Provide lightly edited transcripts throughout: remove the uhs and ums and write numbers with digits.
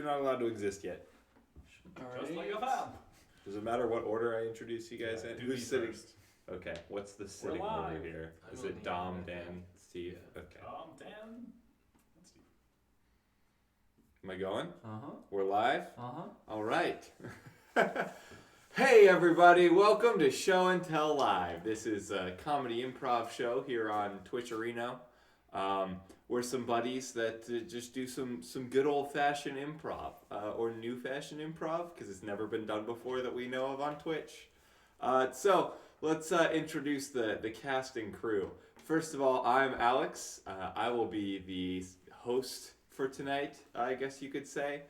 not allowed to exist yet. Just like a fab. Does it matter what order I introduce you guys in? Who's sitting? First. Okay, what's the sitting live. order here? I'm Is on it the Dom, order. Dan, Steve? Yeah. Okay. Dan, and Steve. Am I going? Uh-huh. We're live? Uh-huh. All right. Hey everybody, welcome to Show and Tell Live. This is a comedy improv show here on Twitch Arena. We're some buddies that just do some good old-fashioned improv, or new-fashioned improv, because it's never been done before that we know of on Twitch. So let's introduce the cast and crew. First of all, I'm Alex. I will be the host for tonight, I guess you could say.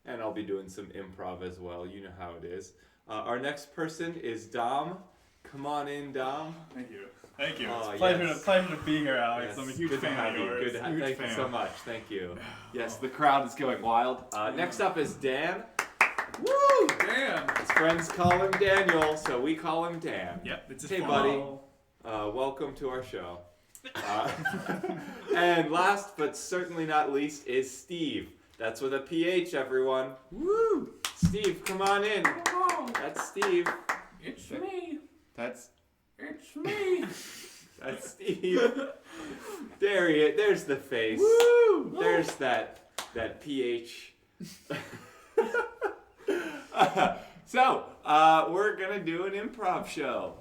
And I'll be doing some improv as well. You know how it is. Our next person is Dom. Come on in, Dom. Thank you. Thank you. Oh, It's a yes. pleasure to be here, Alex. Yes. I'm a huge Good to fan have of you. yours. Good to Huge thank fan. you so much. Thank you. Yes, Oh. the crowd is going wild. Next up is Dan. Woo! Damn. His friends call him Daniel, so we call him Dan. Yep, it's Hey, fun. buddy. Welcome to our show. And last but certainly not least is Steve. That's with a PH, everyone. Woo! Steve, come on in. That's Steve. It's me. That's It's me. That's Steve. There's the face. Woo! There's that PH. So, we're gonna do an improv show.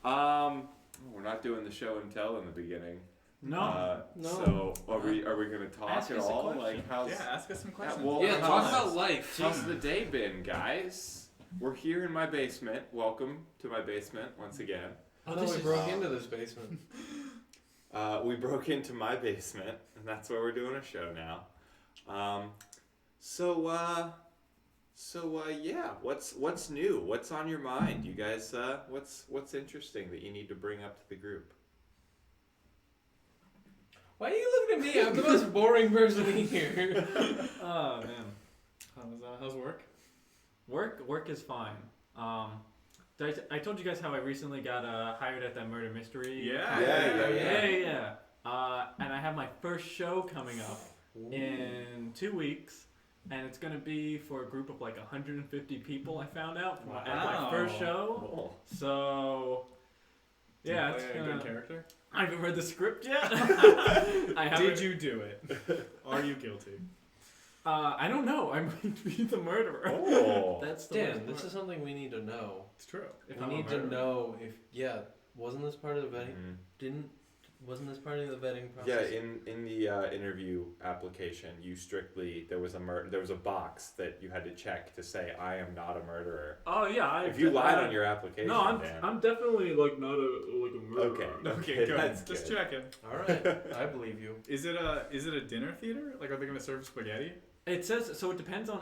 We're not doing the show and tell in the beginning. No. No. So, are we gonna talk Ask at us a all? question. Like, how's Yeah, ask us some questions. well, Yeah, talk about life. how's the day been, guys? We're here in my basement. Welcome to my basement once again. Oh, no, we broke into this basement. We broke into my basement, and that's where we're doing a show now. Yeah. What's new? What's on your mind, you guys? What's interesting that you need to bring up to the group? Why are you looking at me? I'm the most boring person here. Oh man, How's work? work is fine. I told you guys how I recently got hired at that murder mystery. Yeah. And I have my first show coming up in 2 weeks, and it's gonna be for a group of like 150 people. I found out at my first show. Cool. So yeah, it's a gonna. good character. I haven't read the script yet. I haven't. Did you do it? Are you guilty? I don't know. I'm going to be the murderer. Oh. That's the Dan, worst this part. is something we need to know. It's true. If We I'm a need to murderer. know if wasn't this part of the vetting? Mhm. Wasn't this part of the vetting Yeah, process? in the interview application, you strictly there was a box that you had to check to say I am not a murderer. Oh yeah. If you lied on your application, No, Dan. I'm definitely like not a murderer. Okay, good. That's Just good. checking. All right, I believe you. Is it a dinner theater? Like, are they gonna serve spaghetti? It says so. It depends on.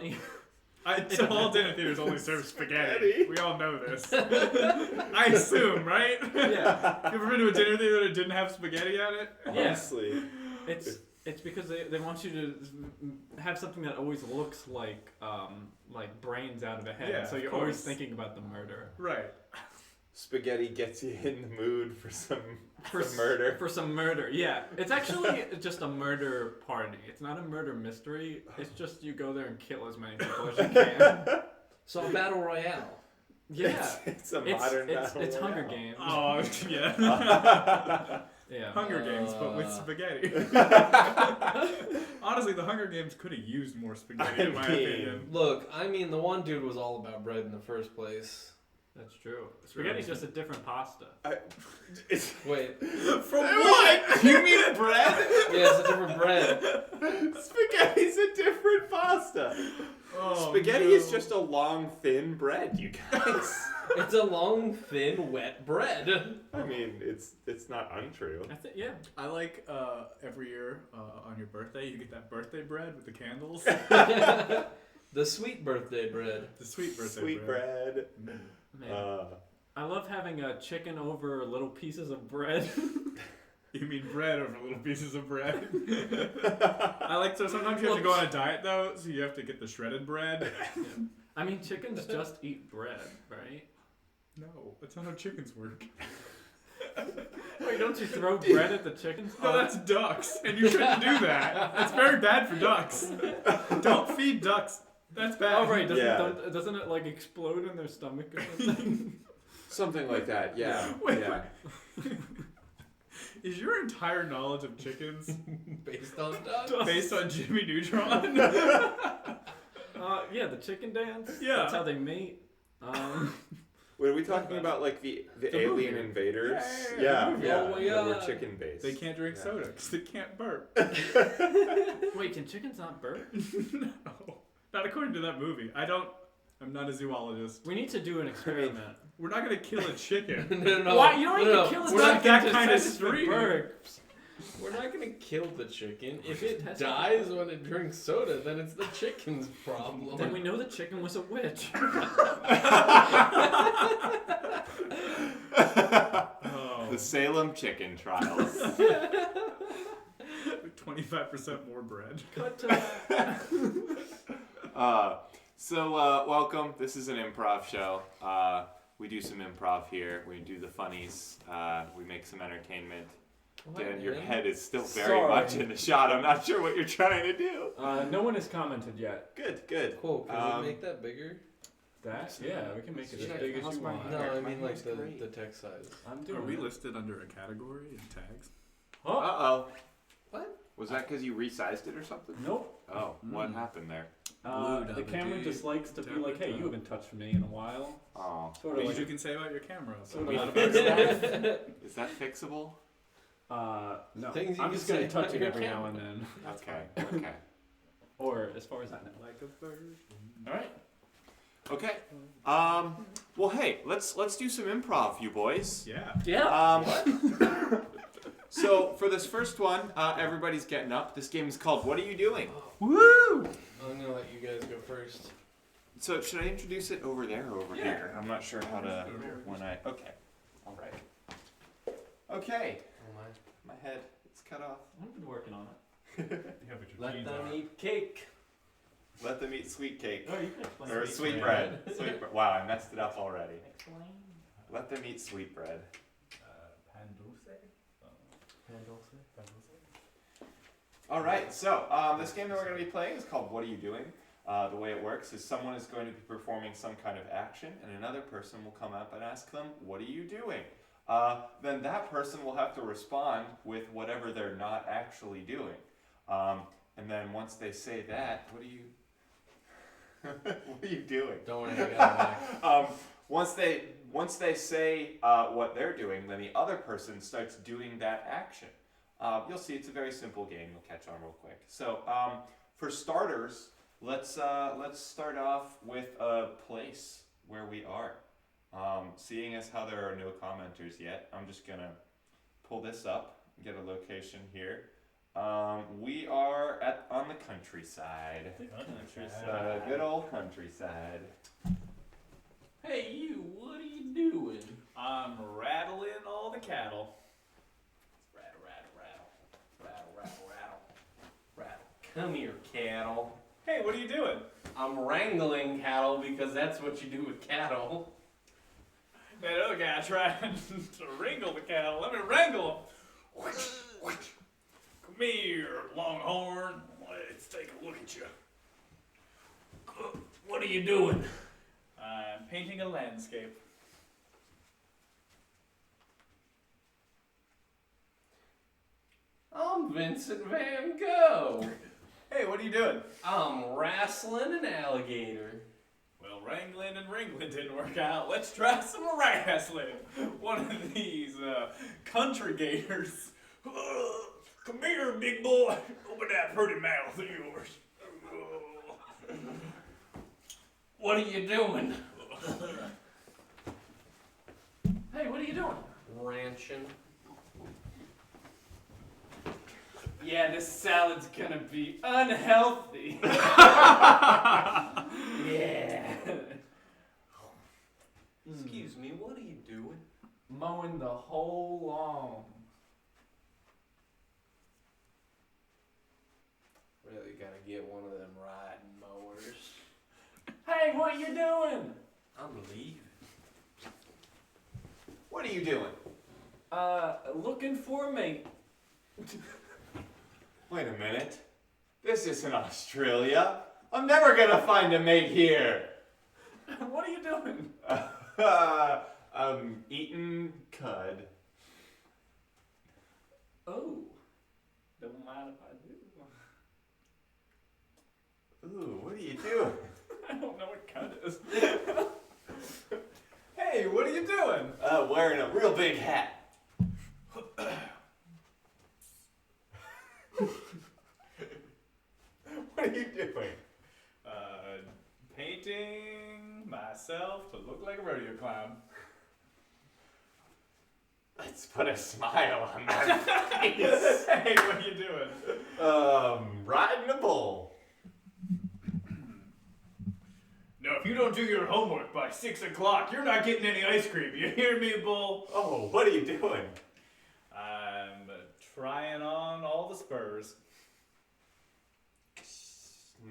All dinner theaters only serve spaghetti. We all know this. I assume, right? Yeah. You ever been to a dinner theater that didn't have spaghetti at it? Honestly. It's because they want you to have something that always looks like brains out of a head. Yeah, so of you're always course. thinking about the murder. Right. Spaghetti gets you in the mood for some For murder. For some murder. Yeah. It's actually just a murder party. It's not a murder mystery. It's just you go there and kill as many people as you can. So a battle royale. Yeah. It's a modern battle It's Hunger royale. Games. Oh, yeah. Yeah. Hunger Games, but with spaghetti. Honestly, the Hunger Games could have used more spaghetti, in my opinion. Look, I mean, the one dude was all about bread in the first place. That's true. Spaghetti's just a different pasta. Wait, From what? You mean bread? yeah, it's a different bread. Spaghetti's a different pasta. Oh, Spaghetti no. is just a long, thin bread, you guys. It's a long, thin, wet bread. I mean, it's not untrue. I think yeah. I like every year on your birthday, you get that birthday bread with the candles. The sweet birthday bread. The sweet birthday Sweet bread. Mm. Man. I love having a chicken over little pieces of bread. You mean bread over little pieces of bread? So sometimes you have to go on a diet though, so you have to get the shredded bread. Yeah. I mean, chickens just eat bread, right? No, that's not how chickens work. Wait, don't you throw bread at the chickens? No, that's ducks, and you shouldn't do that. That's very bad for ducks. Don't feed ducks. That's bad. Oh, right. Yeah. Doesn't it like explode in their stomach or something? Something like that. Yeah. Wait, yeah. Is your entire knowledge of chickens Based on ducks. based on Jimmy Neutron? Yeah, the chicken dance. Yeah. That's how they mate. Wait, are we talking about like the alien movie. invaders? Yeah, Yeah. the Yeah. movie. Oh my that were God. chicken based. They can't drink Yeah. soda because they can't burp. Wait, can chickens not burp? No, not according to that movie. I'm not a zoologist. We need to do an experiment. We're not gonna kill a chicken. No. Why? You don't no, even no. kill a We're not chicken that to kind of test if it street. burps. We're not gonna kill the chicken. If it Test dies when it drinks soda, then it's the chicken's problem. Then we know the chicken was a witch. Oh, The Salem chicken trials. 25% more bread. Cut to Welcome. This is an improv show. We do some improv here. We do the funnies. We make some entertainment. Dan, your head is still very Sorry. much in the shot. I'm not sure what you're trying to do. No one has commented yet. Good. Cool. Can we make that bigger? That? Yeah, we can make it as Check. big as How's you my want. No, hair? I My mean like hair's the great. text size. I'm doing Are we it. listed under a category and tags? Oh, Uh-oh. What? Was that because you resized it or something? nope. Oh, what Mm. happened there? Blue The camera WD, just likes to be like, hey, you haven't touched me in a while. Oh. Sort of Things like you can say about your camera. Sort We of fixed like that? Is that fixable? no. Things you I'm can just gonna say touch about it your every now camera. and then. Okay. Or as far as I know. Like a bird. Alright. Okay. Well, hey, let's do some improv, you boys. Yeah. Yeah. So for this first one, everybody's getting up. This game is called What Are You Doing? Woo! I'm gonna let you guys go first. So should I introduce it over there or over Yeah. here? I'm not sure how to okay. All right. Okay. Oh My head is cut off. I've been working on it. Yeah, but your my. Let jeans them are. eat cake. Let them eat sweet cake. Oh, you can explain. Or sweet bread. Sweet bread. Wow, I messed it up already. Explain. Let them eat sweet bread. Pan dulce? All right, so this game that we're going to be playing is called What Are You Doing? The way it works is someone is going to be performing some kind of action, and another person will come up and ask them, what are you doing? Then that person will have to respond with whatever they're not actually doing. And then once they say that, what are you... what are you doing? Don't worry, I got it back. Once they say what they're doing, then the other person starts doing that action. You'll see it's a very simple game. You'll catch on real quick. So for starters, let's start off with a place where we are. Seeing as how there are no commenters yet, I'm just gonna pull this up, get a location here. We are on the countryside. The good old countryside. Hey, you, what are you doing? I'm rattling all the cattle. Rattle, rattle, rattle. Rattle, rattle, rattle. Rattle. Come here, cattle. Hey, what are you doing? I'm wrangling cattle because that's what you do with cattle. That other guy tried to wrangle the cattle. Let me wrangle them. Come here, Longhorn. Let's take a look at you. What are you doing? I'm painting a landscape. I'm Vincent Van Gogh. Hey, what are you doing? I'm wrestling an alligator. Well, wrangling and wrangling didn't work out. Let's try some wrestling. One of these country gators. Come here, big boy. Open that pretty mouth of yours. What are you doing? Hey, what are you doing? Ranching. Yeah, this salad's gonna be unhealthy. Yeah. Excuse me, what are you doing? Mowing the whole lawn. Really gotta get one of them riding mowers. Hey, what you doing? I'm leaving. What are you doing? Looking for a mate. Wait a minute. This isn't Australia. I'm never gonna find a mate here. What are you doing? I'm eating cud. Oh. Don't mind if I do. Ooh, what are you doing? I don't know what cud is. Hey, what are you doing? Wearing a real big hat. What are you doing? Painting myself to look like a rodeo clown. Let's put a smile on my face. Hey, what are you doing? Riding a bull. No, if you don't do your homework by 6 o'clock, you're not getting any ice cream. You hear me, bull? Oh, what are you doing? I'm trying on all the spurs.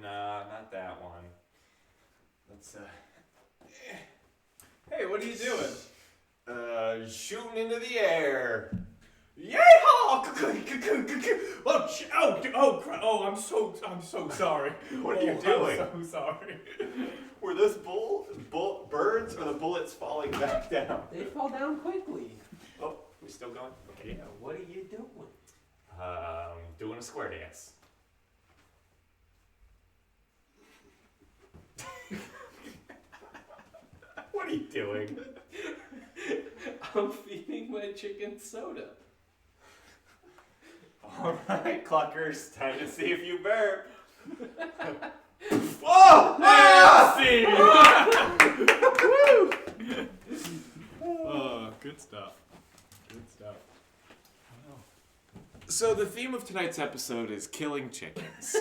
Nah, not that one. Let's, Hey, what are you doing? shooting into the air. Yeehaw! Oh, I'm so sorry. What are you doing? I'm so sorry. Were those birds or the bullets falling back down? They fall down quickly. Oh, we still going? Okay. Yeah, what are you doing? Doing a square dance. What are you doing? I'm feeding my chicken soda. All right, cluckers, time to see if you burp. Whoa! Nasty! Woo! Oh, good stuff. Good stuff. So the theme of tonight's episode is killing chickens.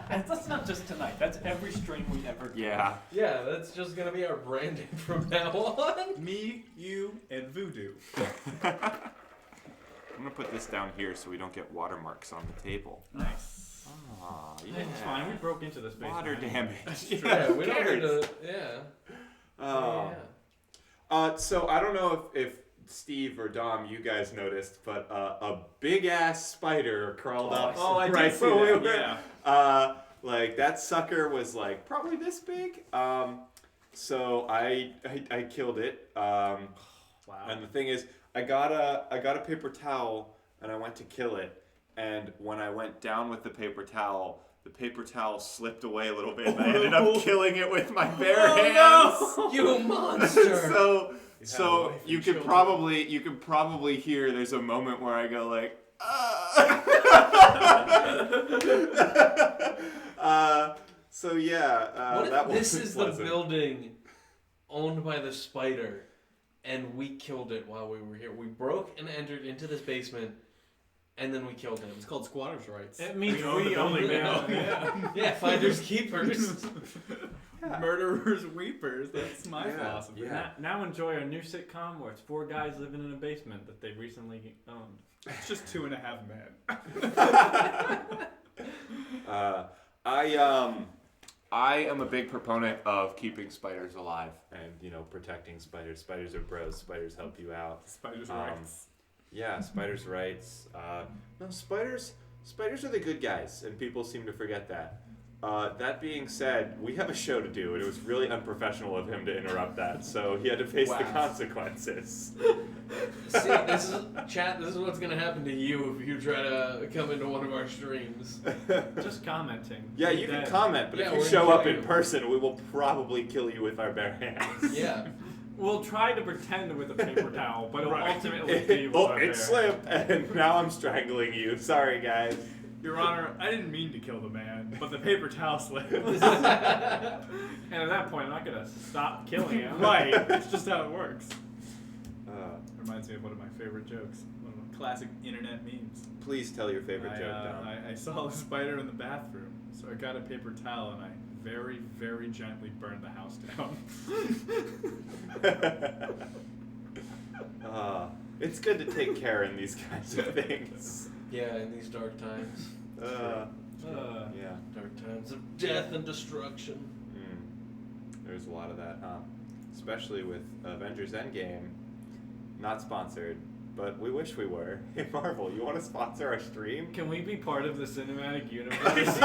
And that's not just tonight. That's every stream we ever do. Yeah. Yeah, that's just gonna be our branding from now on. Me, you, and Voodoo. I'm gonna put this down here so we don't get watermarks on the table. Nice. Ah, yeah. It's fine. We broke into this basement. Water damage. Yeah, we don't need cares? to. Yeah. Oh. So I don't know if Steve or Dom, you guys noticed, but a big ass spider crawled up. Oh, I right did see when we that, were- yeah. Like that sucker was like probably this big. So I killed it. Wow. And the thing is, I got a paper towel and I went to kill it. And when I went down with the paper towel slipped away a little bit, and I ended up killing it with my bare hands. You monster! So you could probably hear there's a moment where I go like, so yeah, that this wasn't is pleasant. the building owned by the spider, and we killed it while we were here. We broke and entered into this basement, and then we killed him. It's called squatters' rights. It means own the we own building the now. building. Yeah. Yeah, finders keepers. Murderers, weepers. That's my philosophy. Yeah. Now enjoy our new sitcom where it's 4 guys living in a basement that they recently owned. It's just 2.5 men. I am a big proponent of keeping spiders alive and protecting spiders. Spiders are bros. Spiders help you out. Spiders' rights. Yeah, spiders' rights. No, spiders are the good guys, and people seem to forget that. That being said, we have a show to do, and it was really unprofessional of him to interrupt that, so he had to face the Wow. consequences. See, this is what's gonna happen to you if you try to come into one of our streams. Just commenting. Yeah, Be you can dead. comment, but Yeah, if we're you gonna show kill up in you. person, we will probably kill you with our bare hands. Yeah. We'll try to pretend with a paper towel, but it'll Right. ultimately be with Oh, our it bare slipped, and now I'm strangling you. Sorry, guys. Your Honor, I didn't mean to kill the man, but the paper towel slipped. And at that point, I'm not gonna stop killing him. Right. It's just how it works. Uh, Reminds me of one of my favorite jokes. One of the classic internet memes. please tell your favorite I, joke, Dom. I saw a spider in the bathroom, so I got a paper towel and I very, very gently burned the house down. It's good to take care in these kinds of things. Yeah, in these dark times. Yeah. Dark times of death and destruction. There's a lot of that, huh? Especially with Avengers Endgame. Not sponsored, but we wish we were. Hey, Marvel, you want to sponsor our stream? Can we be part of the cinematic universe?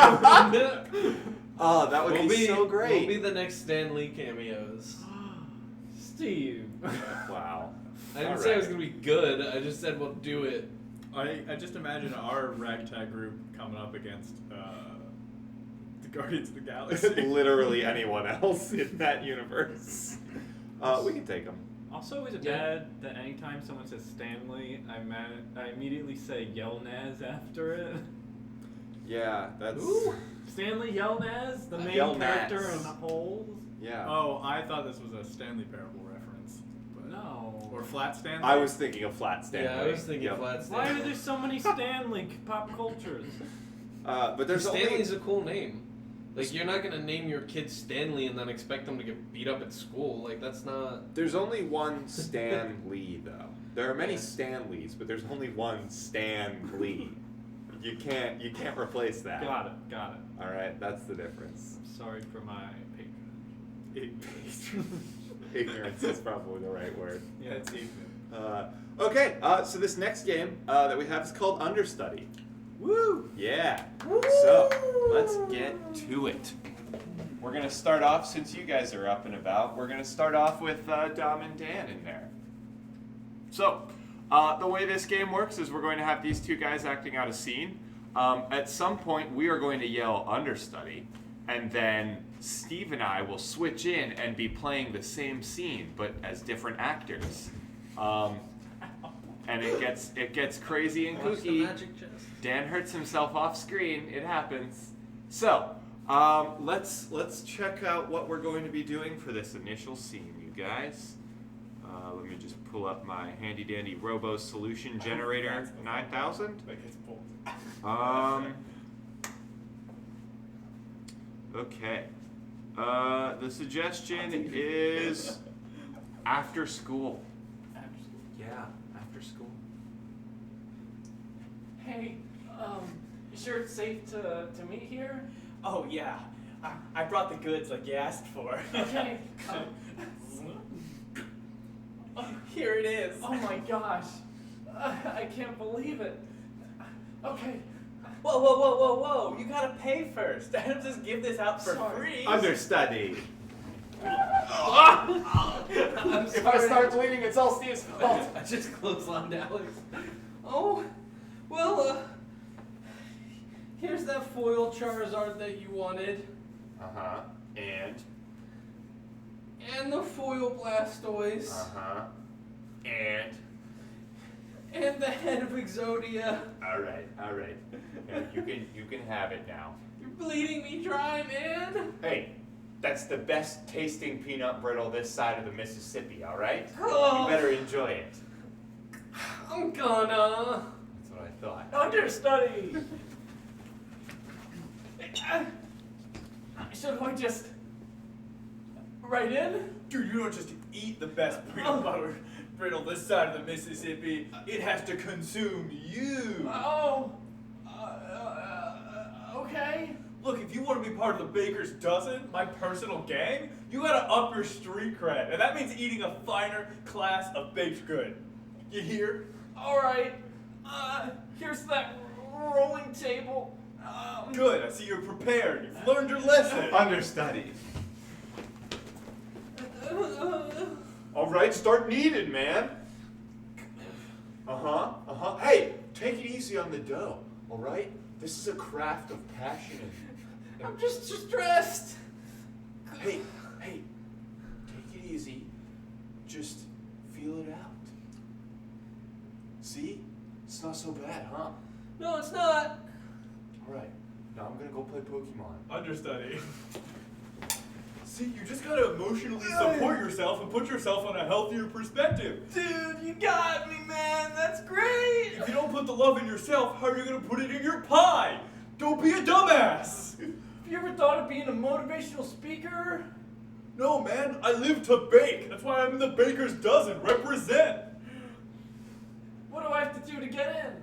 Oh, that would be so great. We'll be the next Stan Lee cameos. Steve. Wow. I didn't All say it was right. gonna be good. I just said we'll do it. I just imagine our ragtag group coming up against the Guardians of the Galaxy. Literally anyone else in that universe. We can take them. Also, is it Yeah. bad that anytime someone says Stanley, I immediately say Yelnaz after it? Yeah, that's. Ooh. Stanley Yelnaz, the main Yelnaz. character in Holes? Yeah. Oh, I thought this was a Stanley Parable reference. But No. Or Flat Stanley. I was thinking of Flat Stanley. Yeah, I was thinking Yep. Flat Why Stanley. are there so many Stanley pop cultures? But there's Stanley's a cool name. Like, you're not gonna name your kid Stanley and then expect them to get beat up at school. Like, that's not. There's only one Stan Lee, though. There are many Yeah. Stanleys, but there's only one Stan Lee. You can't replace that. Got it. All right, that's the difference. Sorry for my patronage. Ignorance is probably the right word. Yeah, it's ignorant. Okay, so this next game that we have is called Understudy. Woo! Yeah. So let's get to it. We're gonna start off, since you guys are up and about. We're gonna start off with Dom and Dan in there. So the way this game works is we're going to have these two guys acting out a scene. At some point, we are going to yell Understudy, and then Steve and I will switch in and be playing the same scene, but as different actors. And it gets crazy and Watch the kooky. magic chest. Dan hurts himself off screen. It happens. So, let's check out what we're going to be doing for this initial scene, you guys. Let me just pull up my handy dandy Robo Solution Generator 9000. Like it's bold. Okay. The suggestion is after school. Yeah, after school. Hey, you sure it's safe to meet here? Oh yeah, I brought the goods like you asked for. Okay. Here it is. Oh my gosh. I can't believe it. Okay. Whoa! You gotta pay first. I don't just give this out for Sorry. free. Understudy. I'm If I start bleeding, it's all Steve's fault. I just clotheslined Alex. Oh, well, here's that foil Charizard that you wanted. Uh-huh. And? And the foil Blastoise. Uh-huh. And? And the head of Exodia. Alright. Yeah, you can have it now. You're bleeding me dry, man. Hey, that's the best tasting peanut brittle this side of the Mississippi, alright? Oh. You better enjoy it. I'm gonna. That's what I thought. Understudy! Should I just write in? Dude, you don't just eat the best peanut butter brittle this side of the Mississippi. It has to consume you. Okay. Look, if you want to be part of the Baker's Dozen, my personal gang, you gotta up your street cred. And that means eating a finer class of baked good. You hear? Alright. Here's that rolling table. Good, I see you're prepared. You've learned your lesson. Understudy. Alright, start kneading, man. Uh-huh. Hey, take it easy on the dough, alright? This is a craft of passion and I'm just stressed. Hey, take it easy. Just feel it out. See? It's not so bad, huh? No, it's not. Alright, now I'm gonna go play Pokemon. Understudy. See, you just gotta emotionally support yourself and put yourself on a healthier perspective. Dude, you got me, man. That's great. If you don't put the love in yourself, how are you gonna put it in your pie? Don't be a dumbass! Have you ever thought of being a motivational speaker? No, man, I live to bake. That's why I'm in the Baker's Dozen. Represent. What do I have to do to get in?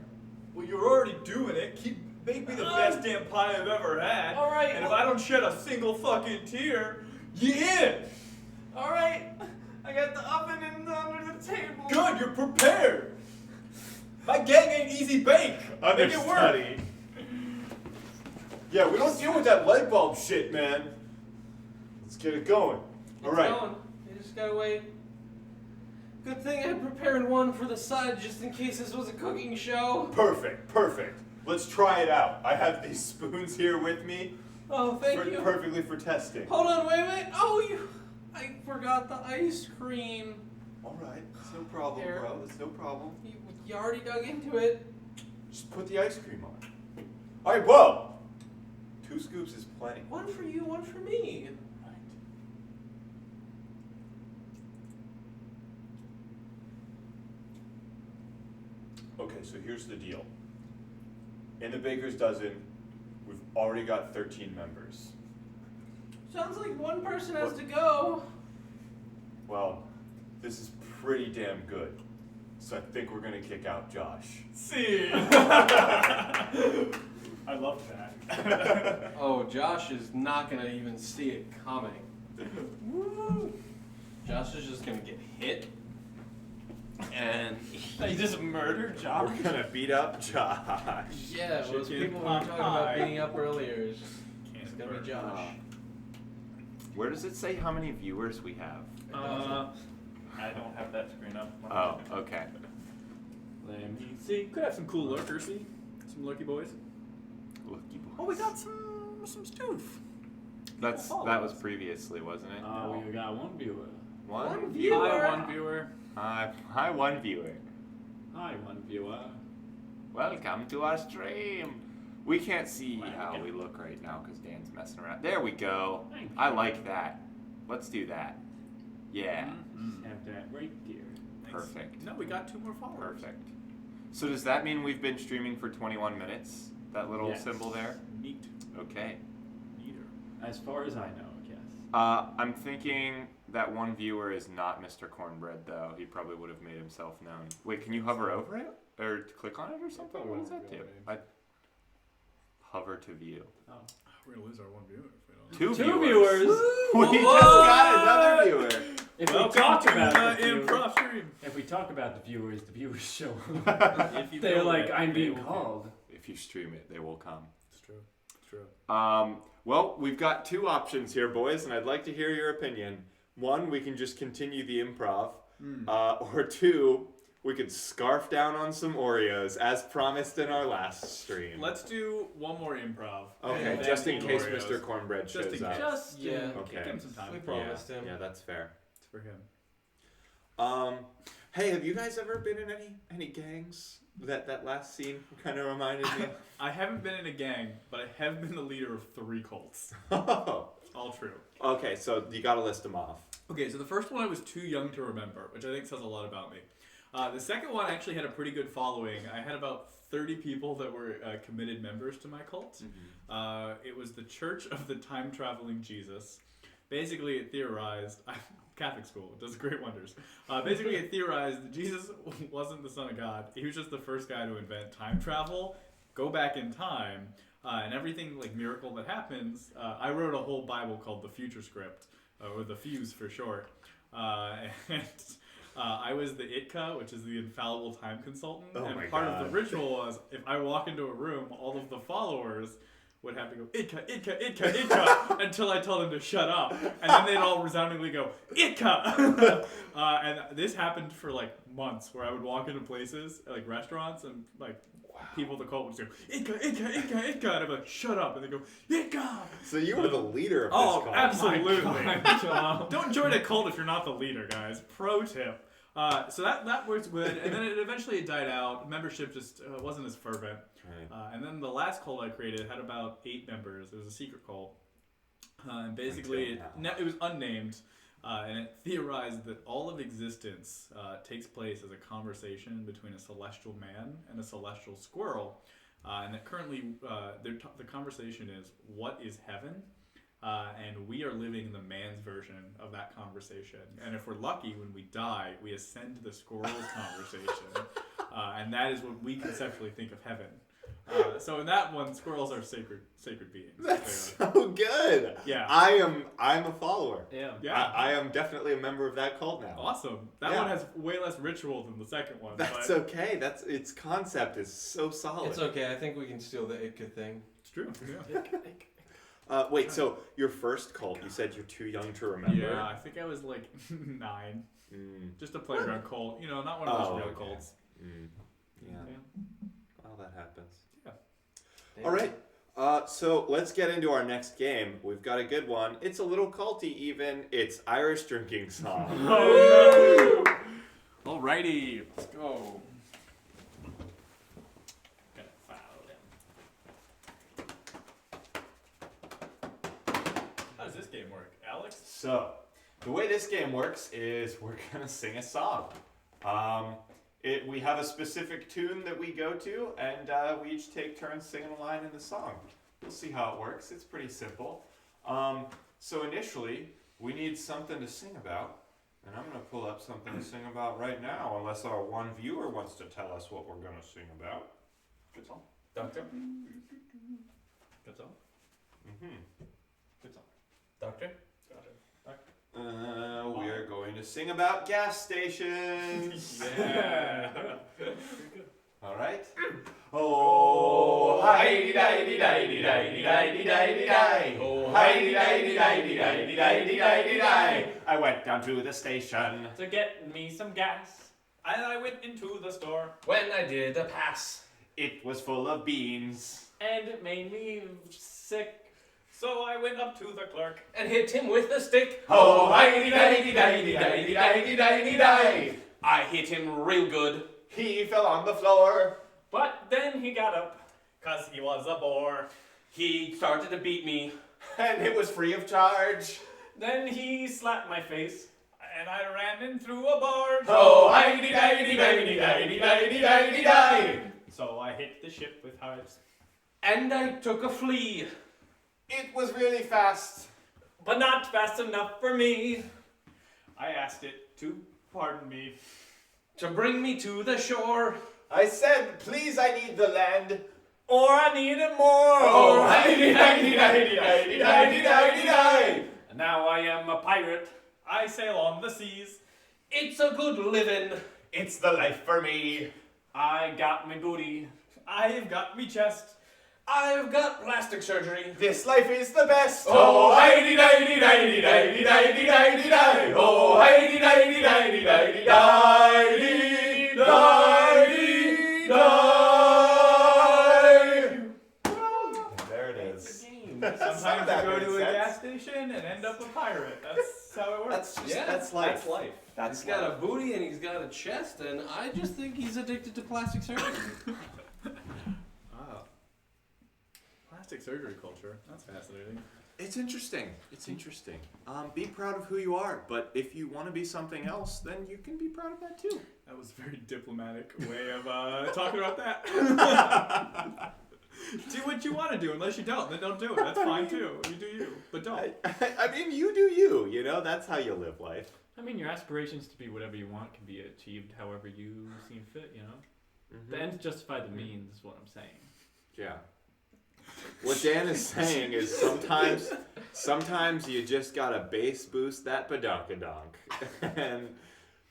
Well, you're already doing it. Make me the best damn pie I've ever had. All right, And if well- I don't shed a single fucking tear, you in. Alright. I got the oven and under the table. Good, you're prepared. My gang ain't easy bake. Make it work. Understudy. Yeah, we don't deal with that light bulb shit, man. Let's get it going. All right. Going. You just gotta wait. Good thing I prepared one for the side just in case this was a cooking show. Perfect. Let's try it out. I have these spoons here with me. Oh, thank you. Perfectly for testing. Hold on, wait. Oh, I forgot the ice cream. All right. It's no problem, Here. bro. It's no problem. You already dug into it. Just put the ice cream on. All right, whoa. 2 scoops is plenty. One for you, one for me. Right. Okay, so here's the deal. In the Baker's Dozen, we've already got 13 members. Sounds like one person has to go. Well, this is pretty damn good. So I think we're gonna kick out Josh. See. I love that. Oh, Josh is not gonna even see it coming. Woo. Josh is just gonna get hit. And He just murdered Josh. We're gonna beat up Josh. yeah, those Chicken people we were talking about pie. beating up earlier is it's gonna be Josh. Where does it say how many viewers we have? I don't have that screen up. Oh, okay. Let me see. Could have some cool lurkers. See, some lurky boys. Lucky boys. Oh, we got some stoof. That was previously, wasn't it? We got one viewer. One viewer. Hi, one viewer. Hi, one viewer. Hi, one viewer. Welcome to our stream. We can't see how we look right now because Dan's messing around. There we go. Thank I you. like that. Let's do that. Yeah. Just have that right there. Perfect. No, we got 2 more followers. Perfect. So does that mean we've been streaming for 21 minutes? That little Yes. symbol there? Neat. Okay. Neater. As far as I know, yes. I'm thinking that one viewer is not Mr. Cornbread, though. He probably would have made himself known. Wait, can you hover over it? Or click on it or something? What does that do? I hover to view. Oh. We're gonna lose our one viewer if we don't. 2 Two viewers. viewers. We just got another viewer. If Welcome we talk to about my the viewers, improv stream. if we talk about the viewers show up. If you They're go like, there, I'm they being will called. If you stream it, they will come. It's true. It's true. Well, we've got 2 options here, boys, and I'd like to hear your opinion. 1, we can just continue the improv. Or 2, we could scarf down on some Oreos, as promised in our last stream. Let's do one more improv. Okay, and just then in do case Oreos. Mr. Cornbread Just shows in up. case. Just Yeah. Okay. Give him some time. We promised him. Yeah, that's fair. It's for him. Hey, have you guys ever been in any gangs? That last scene kind of reminded me. I haven't been in a gang, but I have been the leader of 3 cults. Oh. All true. Okay, so you gotta list them off. Okay, so the first one I was too young to remember, which I think says a lot about me. The second one actually had a pretty good following. I had about 30 people that were committed members to my cult. It was the Church of the Time Traveling Jesus. Basically, it theorized... Catholic school, it does great wonders. Basically, it theorized that Jesus wasn't the Son of God. He was just the first guy to invent time travel, go back in time, and everything like miracle that happens. I wrote a whole Bible called the Future Script, or the Fuse for short. And I was the Itka, which is the infallible time consultant. Oh and my part God. of the ritual was if I walk into a room, all of the followers would have to go, Itka, Itka, Itka, Itka, until I tell them to shut up. And then they'd all resoundingly go, Itka! And this happened for like months, where I would walk into places, like restaurants, and like people at the cult would just go, Itka, Itka, Itka, Itka, and I'd be like, shut up, and they'd go, Itka! So you were the leader of this Oh, cult. absolutely. God. Don't join a cult if you're not the leader, guys. Pro tip. So that works good, and then it eventually died out. Membership just wasn't as fervent. Right. And then the last cult I created had about 8 members. It was a secret cult. And basically, it was unnamed, and it theorized that all of existence takes place as a conversation between a celestial man and a celestial squirrel. And that currently, the conversation is, what is heaven? And we are living the man's version of that conversation. And if we're lucky, when we die, we ascend to the squirrel's conversation. And that is what we conceptually think of heaven. So in that one, squirrels are sacred beings. That's so good. Yeah. I'm a follower. Yeah. Yeah. I am definitely a member of that cult now. Awesome. That Yeah. one has way less ritual than the second one. That's but okay. Its concept is so solid. It's okay. I think we can steal the Itka thing. It's true. Yeah. Wait, so your first cult, you said you're too young to remember? Yeah, I think I was like 9. Mm. Just a playground cult. You know, not one of those real okay. cults. Mm. Yeah. Well, that happens. Yeah. All right. So let's get into our next game. We've got a good one. It's a little culty even. It's Irish drinking song. Oh no! Alrighty, let's go. Gotta file them. How does this game work, Alex? So, the way this game works is we're going to sing a song. We have a specific tune that we go to, and we each take turns singing a line in the song. We'll see how it works. It's pretty simple. So initially, we need something to sing about, and I'm going to pull up something to sing about right now, unless our one viewer wants to tell us what we're going to sing about. Good song. Doctor. Good song. Mm-hmm. Good song. Doctor? We are going to sing about gas stations. Yeah. All right. Oh, hi-de-di-di-di-di-di-di-di-di-di. Oh, hi-de-di-di-di-di-di-di-di-di. I went down to the station. To get me some gas. And I went into the store. When I did a pass. It was full of beans. And it made me sick. So I went up to the clerk. And hit him with a stick. Oh, hi-de-di-di-di-di-di-di-di-di. I hit him real good. He fell on the floor. But then he got up. 'Cause he was a bore. He started to beat me. And it was free of charge. Then he slapped my face. And I ran in through a barge. Oh, hi-de-di-di-di-di-di-di-di-di-di. So I hit the ship with hearts. And I took a flea. It was really fast. But not fast enough for me. I asked it to pardon me. To bring me to the shore. I said, please, I need the land. Or I need it more. Oh, hi-de-di-di-di-di-di-di-di-di-di. And now I am a pirate. I sail on the seas. It's a good living. It's the life for me. I got my booty. I've got me chest. I've got plastic surgery. This life is the best. Oh, hi-de-di-di-di-di-di-di-di-di-di-di. Oh, hi-de-di-di-di-di-di-di-di-di. There it is. Sometimes you go to a gas station and end up a pirate. That's how it works. That's life. That's life. That's He's got a booty and he's got a chest, and I just think he's addicted to plastic surgery. Wow. Plastic surgery culture. That's fascinating. It's interesting. It's interesting. Be proud of who you are, but if you want to be something else, then you can be proud of that too. That was a very diplomatic way of talking about that. Do what you want to do. Unless you don't, then don't do it. That's fine too. You do you, but don't. I mean, you do you. You know, that's how you live life. I mean, your aspirations to be whatever you want can be achieved however you seem fit, you know? Mm-hmm. The ends justify the means is what I'm saying. Yeah. What Dan is saying is sometimes you just gotta bass boost that badonkadonk. And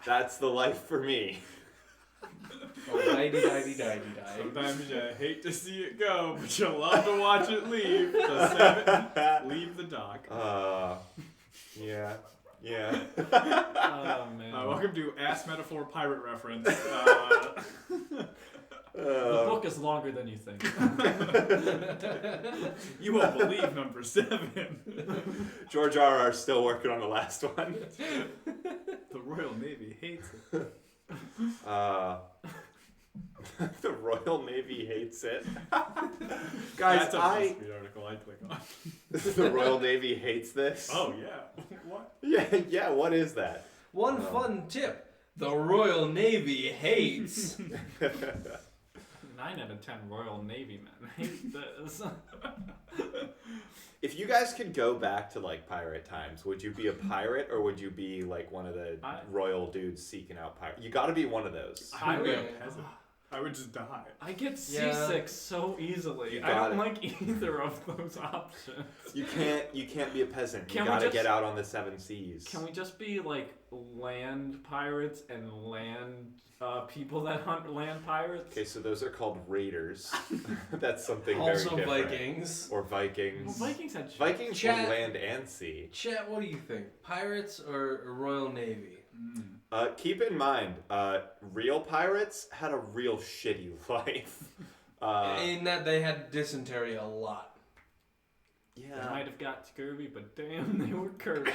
that's the life for me. Oh, di-di-di-di-di-di. Sometimes you hate to see it go, but you love to watch it leave. So leave the dock. Yeah. Yeah. Oh, man. Welcome to Ass Metaphor Pirate Reference. The book is longer than you think. You won't believe number 7. George R.R. still working on the last one. The Royal Navy hates it. The Royal Navy hates it. Guys, That's a BuzzFeed article I click on. The Royal Navy hates this? Oh, yeah. What? Yeah, what is that? One fun tip. The Royal Navy hates. 9 out of 10 Royal Navy men hate this. If you guys could go back to like pirate times, would you be a pirate or would you be like one of the royal dudes seeking out pirates? You got to be one of those. I would be a would- peasant. I would just die. I get Yeah. seasick so easily. You I got don't it. like either of those options. You can't be a peasant. Can You we gotta just- get out on the seven seas. Can we just be like land pirates and land people that hunt land pirates? Okay, so those are called raiders. That's something Also very different. Vikings. Or Vikings. Well, Vikings had ships. Vikings Chat. were land and sea. Chat, what do you think? Pirates or Royal Navy? Keep in mind, real pirates had a real shitty life. In that they had dysentery a lot. They Yeah. might have got scurvy, but damn, they were curvy.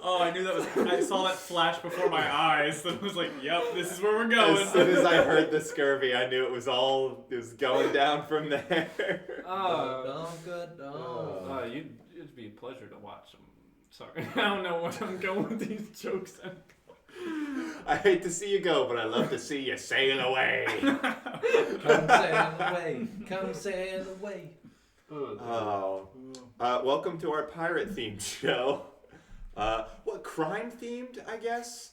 Oh, I knew that was. I saw that flash before my eyes. So I was like, "Yep, this is where we're going." As soon as I heard the scurvy, I knew it was going down from there. Good dog. It'd be a pleasure to watch them. Sorry, I don't know what I'm going with these jokes. I hate to see you go, but I love to see you sail away. Come sail away. Come sail away. Oh. Welcome to our pirate themed show. What, crime themed, I guess?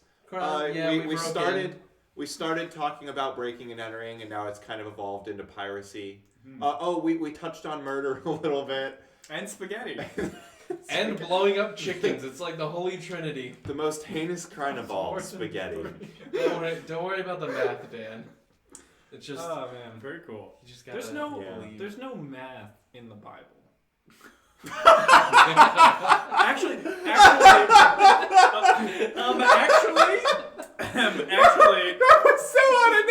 We started talking about breaking and entering, and now it's kind of evolved into piracy. We touched on murder a little bit. And spaghetti. And blowing up chickens. It's like the holy trinity. The most heinous crime of all, spaghetti. Don't worry about the math, Dan. It's just Oh man, Very cool. you just gotta believe. there's no math in the Bible. Actually, That was so out of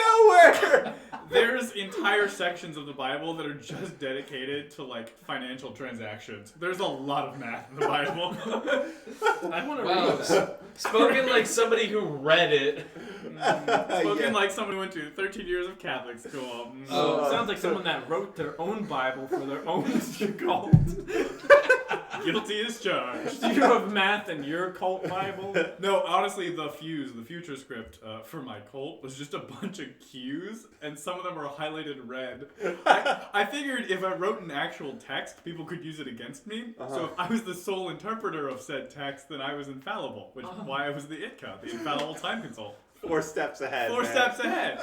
nowhere! there's entire sections of the Bible that are just dedicated to like financial transactions. There's a lot of math in the Bible. I want to Wow. read that. Spoken like somebody who read it. Spoken Yeah. like someone who went to 13 years of Catholic school. Oh. Sounds like someone that wrote their own Bible for their own cult. Guilty as charged. Do you have math in your cult Bible? No, honestly, the future script for my cult was just a bunch of cues, and some of them were highlighted red. I figured if I wrote an actual text, people could use it against me. So if I was the sole interpreter of said text, then I was infallible, which is why I was the ITCA, the infallible time consult. 4 steps ahead. Four man. steps ahead.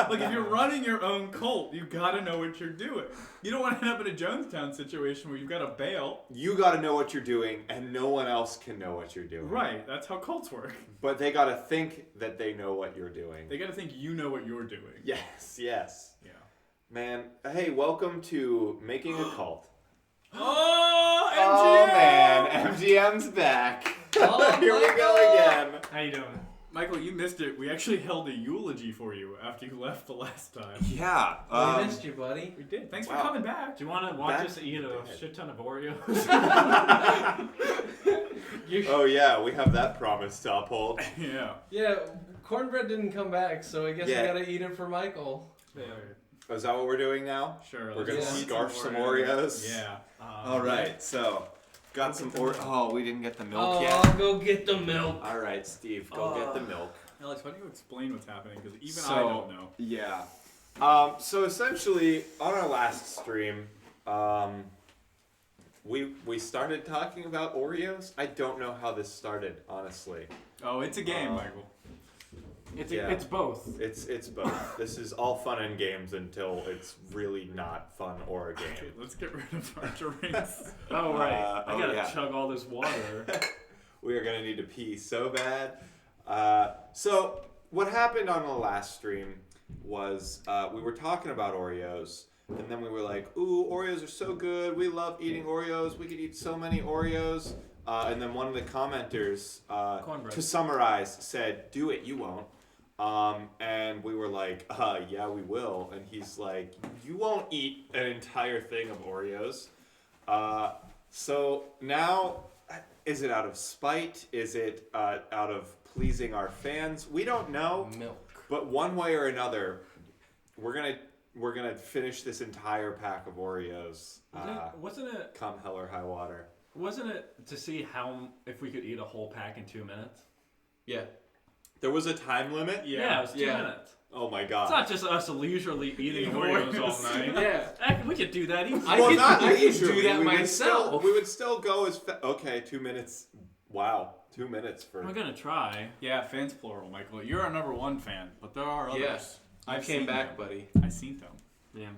Like, if you're running your own cult, you gotta know what you're doing. You don't want to end up in a Jonestown situation where you've got to bail. You gotta know what you're doing, and no one else can know what you're doing. Right, that's how cults work. But they gotta think that they know what you're doing. They gotta think you know what you're doing. Yes, yes. Yeah. Man, hey, welcome to Making a Cult. Oh, MGM! Oh man, MGM's back. Oh, Here we go Michael! again. How you doing? Michael, you missed it. We actually held a eulogy for you after you left the last time. Yeah. We missed you, buddy. We did. Thanks Wow. for coming back. Do you want to watch Back us eat to a bed. shit ton of Oreos? Oh yeah, we have that promise to uphold. Yeah. Yeah, cornbread didn't come back, so I guess Yeah. we gotta eat it for Michael. Is that what we're doing now? Sure. We're let's gonna eat scarf some Oreos? Yeah. All right. So, got some Oreos. Oh, we didn't get the milk Oh, yet. I'll go get the milk. All right, Steve, go get the milk. Alex, why don't you explain what's happening? Because even So- I don't know. Yeah. So essentially, on our last stream, we started talking about Oreos. I don't know how this started, honestly. Oh, it's a game, Michael. Yeah. It's both. It's both. This is all fun and games until it's really not fun or a Okay, game. let's get rid of our drinks. Oh right. I gotta yeah. chug all this water. We are gonna need to pee so bad. So what happened on the last stream was we were talking about Oreos, and then we were like, "Ooh, Oreos are so good. We love eating Oreos. We could eat so many Oreos." And then one of the commenters, Cornbread. to summarize, said, "Do it. You won't." And we were like, "Yeah, we will." And he's like, "You won't eat an entire thing of Oreos." So now, is it out of spite? Is it out of pleasing our fans? We don't know. Milk. But one way or another, we're gonna finish this entire pack of Oreos. Wasn't it? Come hell or high water. Wasn't it to see if we could eat a whole pack in 2 minutes? Yeah. There was a time limit. Yeah, it was 2 Yeah. minutes. Oh my It's god. not just us leisurely eating Oreos all night. Yeah. Heck, we could do that easily. I Well, could- not I could do leisurely. that we myself. we would still go as okay, 2 minutes. Wow. 2 minutes for. I'm gonna try. Yeah, fans plural, Michael. You're our number one fan, but there are others. Yes. I I've came seen back, them. buddy. I've seen them. Yeah.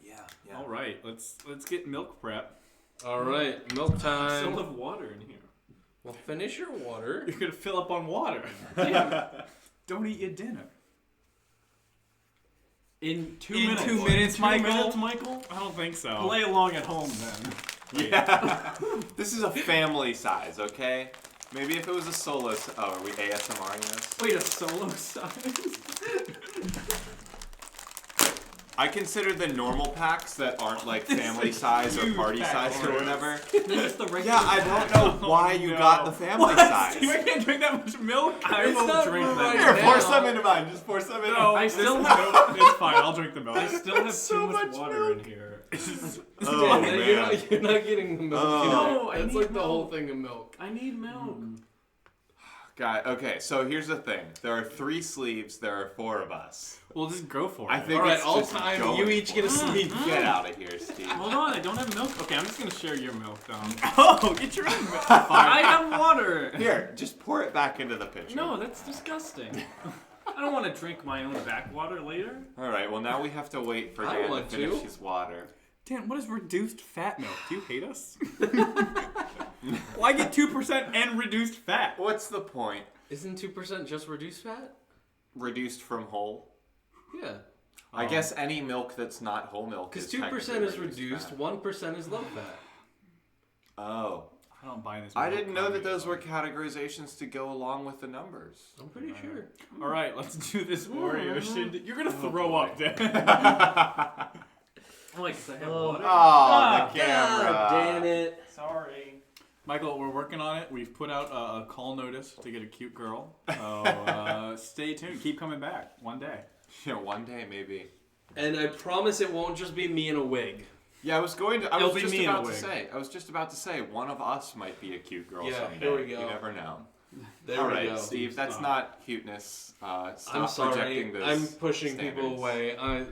Yeah. All right, let's get milk prep. All right, milk I still time. have water in here. Well, finish your water. You're gonna fill up on water. Don't eat your dinner. In 2 In minutes. 2 minutes, 2 Michael? minutes, Michael? I don't think so. Play along at home then. Yeah. This is a family size, okay? Maybe if it was a solo. Oh, are we ASMRing this? Wait, a solo size? I consider the normal packs that aren't like family size or huge party pack size of or Oreos. whatever. Just the regular Yeah, I pack. don't know why you got the family size. Steve, I can't drink that much milk. I It's will not drink for that. right Here, pour now. some into mine. Just pour some into No, mine. I still this have- milk. It's fine. I'll drink the milk. I still have So too much much water milk. in here. Oh, Dan, man. you're not getting the milk. Oh. in No, there. I That's need like the whole milk. thing of milk. I need milk. God, okay, so here's the thing. There are 3 sleeves. There are 4 of us. We'll just go for it. I think All right, it's all just time. going. You each get a sleeve. Get out of here, Steve. Hold on, I don't have milk. Okay, I'm just gonna share your milk, Dom. Oh, get your own milk. I have water. Here, just pour it back into the pitcher. No, that's disgusting. I don't want to drink my own backwater later. All right, well now we have to wait for I Dan to want finish to. his water. Dan, what is reduced fat milk? Do you hate us? Why get 2% and reduced fat? What's the point? Isn't 2% just reduced fat? Reduced from whole? Yeah. I guess any milk that's not whole milk Because is 2% is technically reduced, fat. 1% is low fat. Oh. I don't buy this. I milk didn't know that those were comedy. categorizations to go along with the numbers. I'm pretty sure. All right, let's do this Oreo shit. You're gonna throw up, Dan. Oh, like, 'cause I have Oh. water. Oh, the camera. God damn it. Sorry. Michael, we're working on it. We've put out a call notice to get a cute girl. So stay tuned. Keep coming back one day. Yeah, one day maybe. And I promise it won't just be me in a wig. Yeah, I was It'll be just me in a about to wig. say. I was just about to say one of us might be a cute girl Yeah, someday. here we go. You never know. There All we right, go. Steve, that's Stop. not cuteness. Stop I'm sorry. projecting those I'm pushing people standards. away.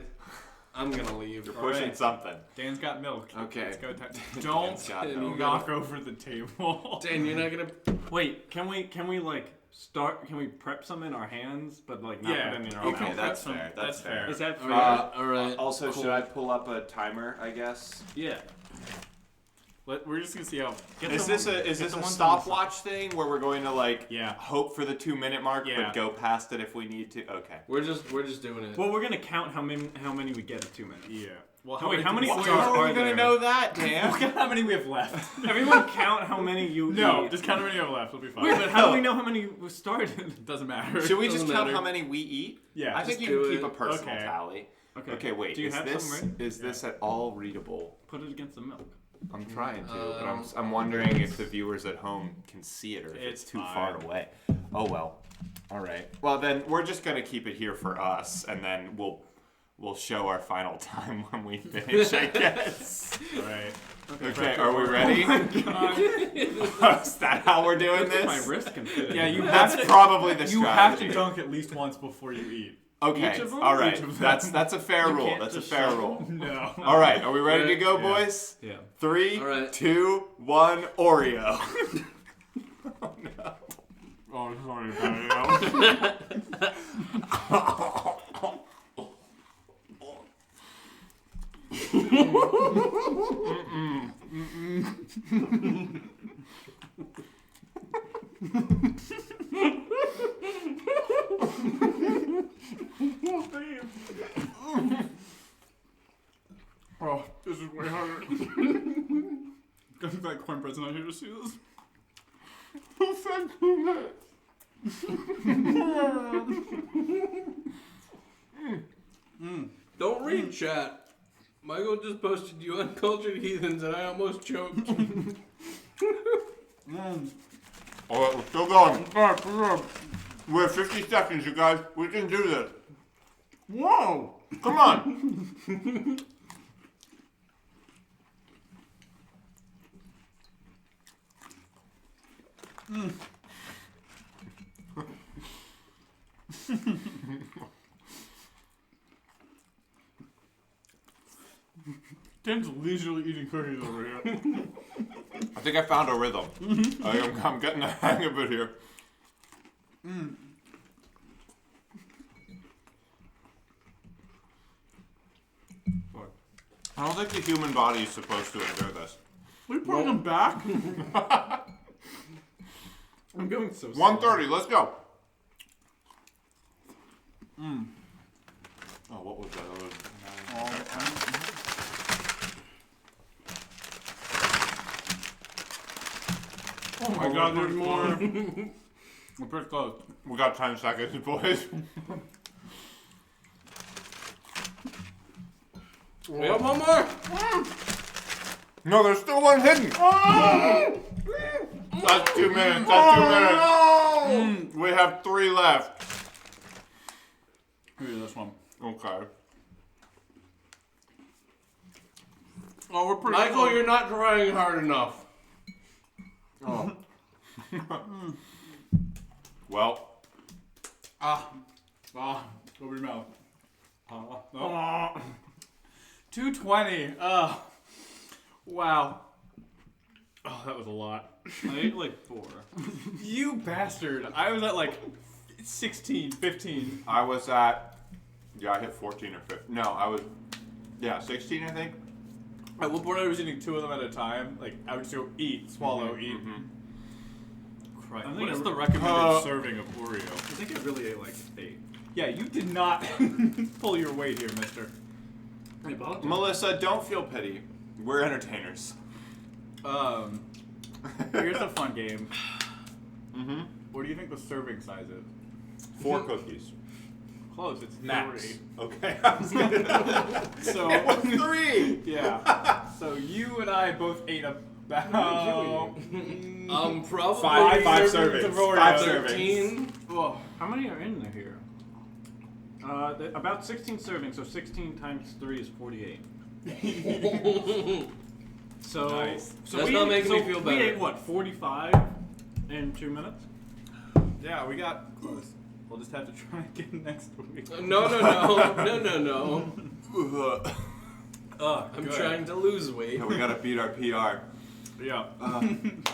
I'm gonna leave. You're All pushing right. something. Dan's got milk. Okay. Let's go. Dan's Don't got You milk. got- knock over the table. Dan, you're not gonna. Wait, can we like start? Can we prep some in our hands, but like not Yeah. put them in our Okay, mouth? that's Some- fair. that's fair. Is that fair? All right. Also, cool. should I pull up a timer? I guess. Yeah. We're just gonna see how. Is this a stopwatch thing where we're going to like Yeah. hope for the 2-minute mark Yeah. but go past it if we need to? Okay. We're just doing it. Well, we're gonna count how many we get in 2 minutes. Yeah. Well, Oh, wait, how many do we- Oreos How are are we gonna there? know that, Dan? Look at how many we have left. Everyone count how many you No, eat. just count how many we have left. We'll be fine. Wait, but how do we know how many we started? Doesn't matter. Should we just Doesn't count matter. how many we eat? Yeah. I think just you do can keep it. a personal Okay. tally. Okay. Okay, wait. Do you is have this some ready? is this at all readable? Put it against the milk. I'm trying to, but I'm wondering if the viewers at home can see it or if it's It's too fine. far away. Oh well. All right. Well then, we're just gonna keep it here for us, and then we'll show our final time when we finish. I guess. Right. Okay. Are we ready? Is that how we're doing That's this? my wrist can fit. Yeah, in. you That's have to. probably the You have strategy. to dunk at least once before you eat. Okay. Each of them? All right. Each of them. That's a fair You rule. can't That's a just fair shove rule. No. All right. Are we ready to go, Yeah. boys? Yeah. 3, All right. 2, 1. Oreo. Oh no. Oh, sorry about it. Oh, this is way harder. Gonna be like cornbread's not here to see this. Who said 2 minutes? Don't read chat. Michael just posted you uncultured heathens, and I almost choked. All right, we're still going. We have 50 seconds, you guys. We can do this. Whoa! Come on. Dan's leisurely eating cookies over here. I think I found a rhythm. I'm getting the hang of it here. I don't think the human body is supposed to endure this. We putting them back? I'm going so 1:30, let's go. Oh, what was that? Oh my god, there's more. We're pretty close. We got 10 seconds, boys. We have one more. No, there's still one hidden. That's 2 minutes. That's 2 minutes. We have 3 left. Here's this one. Okay. Oh, we're pretty Michael, close. you're not trying hard enough. Oh. Well. Over your mouth. No. 220. Wow. Oh, that was a lot. I ate like 4. You bastard. I was at like 16, 15. I was at, I hit 14 or 15. No, I was, 16, I think. At one point I was eating 2 of them at a time. Like, I would just go eat, swallow, eat. Christ. I think What is I- the recommended serving of Oreo? I think I really ate like 8. Yeah, you did not pull your weight here, mister. Hey, Bob. Melissa, don't feel pity. We're entertainers. Here's a fun game. Mm-hmm. What do you think the serving size is? 4 cookies. Close, it's Max. 3. Okay. I was gonna... So, It was 3! yeah. So you and I both ate about... Probably Five servings servings. of Oreos. 5 servings. 13. Oh, How many are in here? About 16 servings, so 16 times 3 is 48. So, Nice. so That's we not ate, making so me feel we better. ate what, 45 in 2 minutes? yeah, we got close. We'll just have to try again next week. No. I'm good. trying to lose weight. Yeah, we gotta beat our PR. Yeah.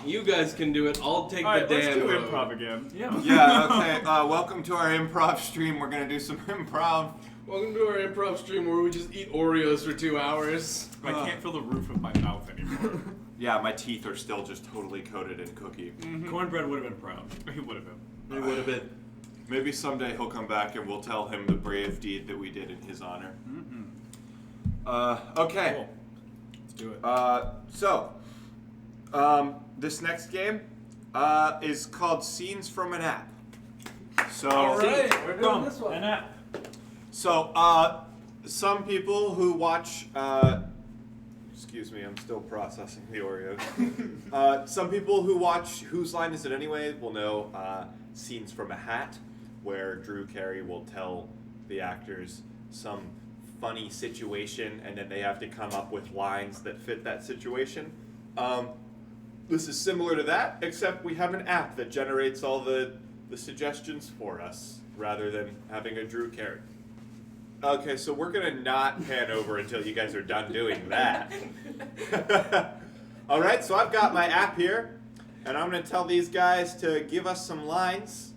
You guys can do it. I'll take Alright, the let's Dan do road. improv again. Yeah. Yeah, okay. Welcome to our improv stream. We're gonna do some improv. Welcome to our improv stream where we just eat Oreos for 2 hours. I can't feel the roof of my mouth anymore. Yeah, my teeth are still just totally coated in cookie. Cornbread would have been proud. He would have been. It would have been. Maybe someday he'll come back and we'll tell him the brave deed that we did in his honor. Okay. Cool. Let's do it. This next game is called Scenes from an App. So, Alright, we're doing this An one. app. so some people who watch, excuse me, I'm still processing the Oreos. Some people who watch Whose Line Is It Anyway will know Scenes from a Hat, where Drew Carey will tell the actors some funny situation and then they have to come up with lines that fit that situation. This is similar to that, except we have an app that generates all the suggestions for us rather than having a Drew Carey. Okay, so we're gonna not pan over until you guys are done doing that. All right, so I've got my app here, and I'm gonna tell these guys to give us some lines,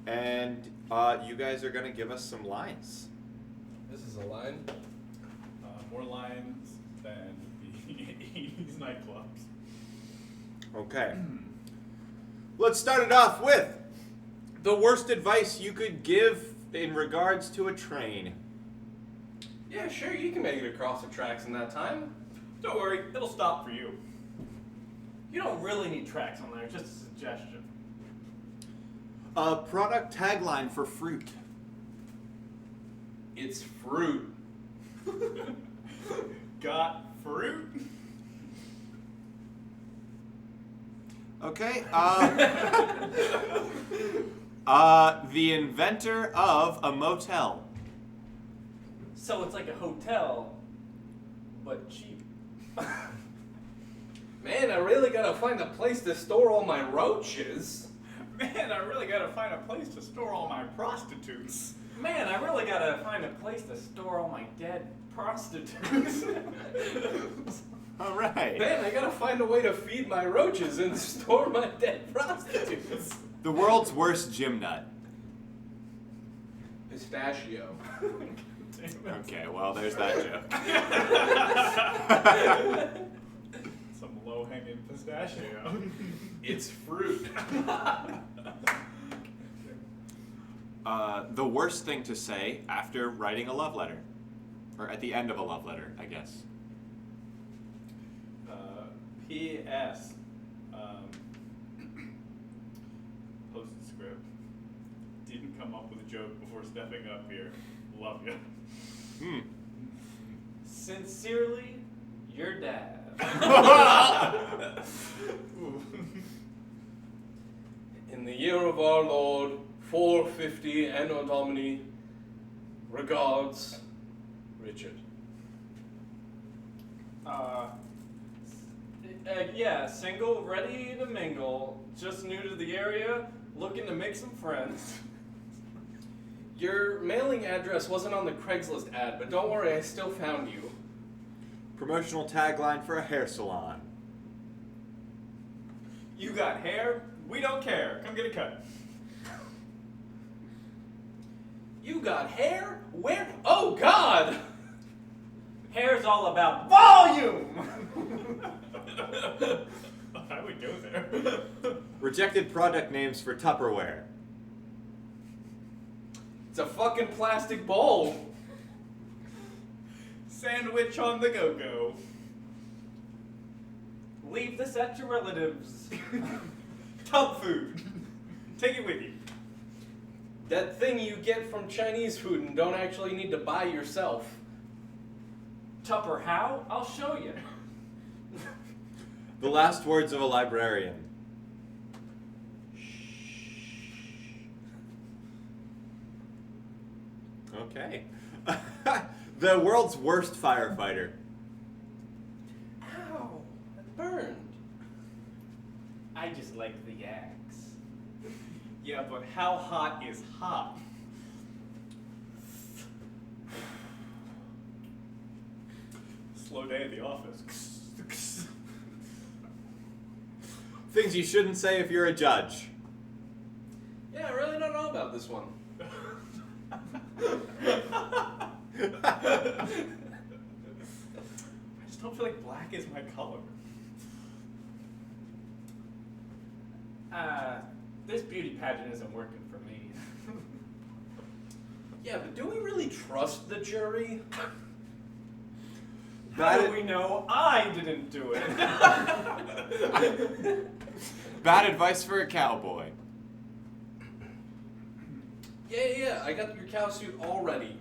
and you guys are gonna give us some lines. This is a line. More lines than the 80s nightclubs. Okay. Let's start it off with the worst advice you could give in regards to a train. Yeah, sure, you can make it across the tracks in that time. Don't worry, it'll stop for you. You don't really need tracks on there, just a suggestion. A product tagline for fruit. It's fruit. Got fruit? Okay. The inventor of a motel. So it's like a hotel, but cheap. Man, I really gotta find a place to store all my roaches. Man, I really gotta find a place to store all my prostitutes. Man, I really gotta find a place to store all my dead prostitutes. All right. Man, I gotta find a way to feed my roaches and store my dead prostitutes. The world's worst gym nut. Pistachio. Okay, well, there's that joke. Some low-hanging pistachio. It's fruit. The worst thing to say after writing a love letter. Or at the end of a love letter, I guess. P.S. Postscript. Didn't come up with a joke before stepping up here. Love you. Sincerely, your dad. In the year of our Lord, 450 Anno Domini, regards, Richard. Yeah, single, ready to mingle, just new to the area, looking to make some friends. Your mailing address wasn't on the Craigslist ad, but don't worry, I still found you. Promotional tagline for a hair salon. You got hair? We don't care. Come get a cut. You got hair? Where? Oh, God! Hair's all about volume! I would go there. Rejected product names for Tupperware. It's a fucking plastic bowl. Sandwich on the go-go. Leave this at your relatives. Tub food. Take it with you. That thing you get from Chinese food and don't actually need to buy yourself. Tupper how? I'll show you. The last words of a librarian. Okay. The world's worst firefighter. Ow, it burned. I just like the axe. Yeah, but how hot is hot? Slow day at the office. Things you shouldn't say if you're a judge. Yeah, I really don't know about this one. I just don't feel like black is my color. This beauty pageant isn't working for me. Yeah, but do we really trust the jury? How do we know I didn't do it? Bad advice for a cowboy. Yeah, I got your cow suit all ready.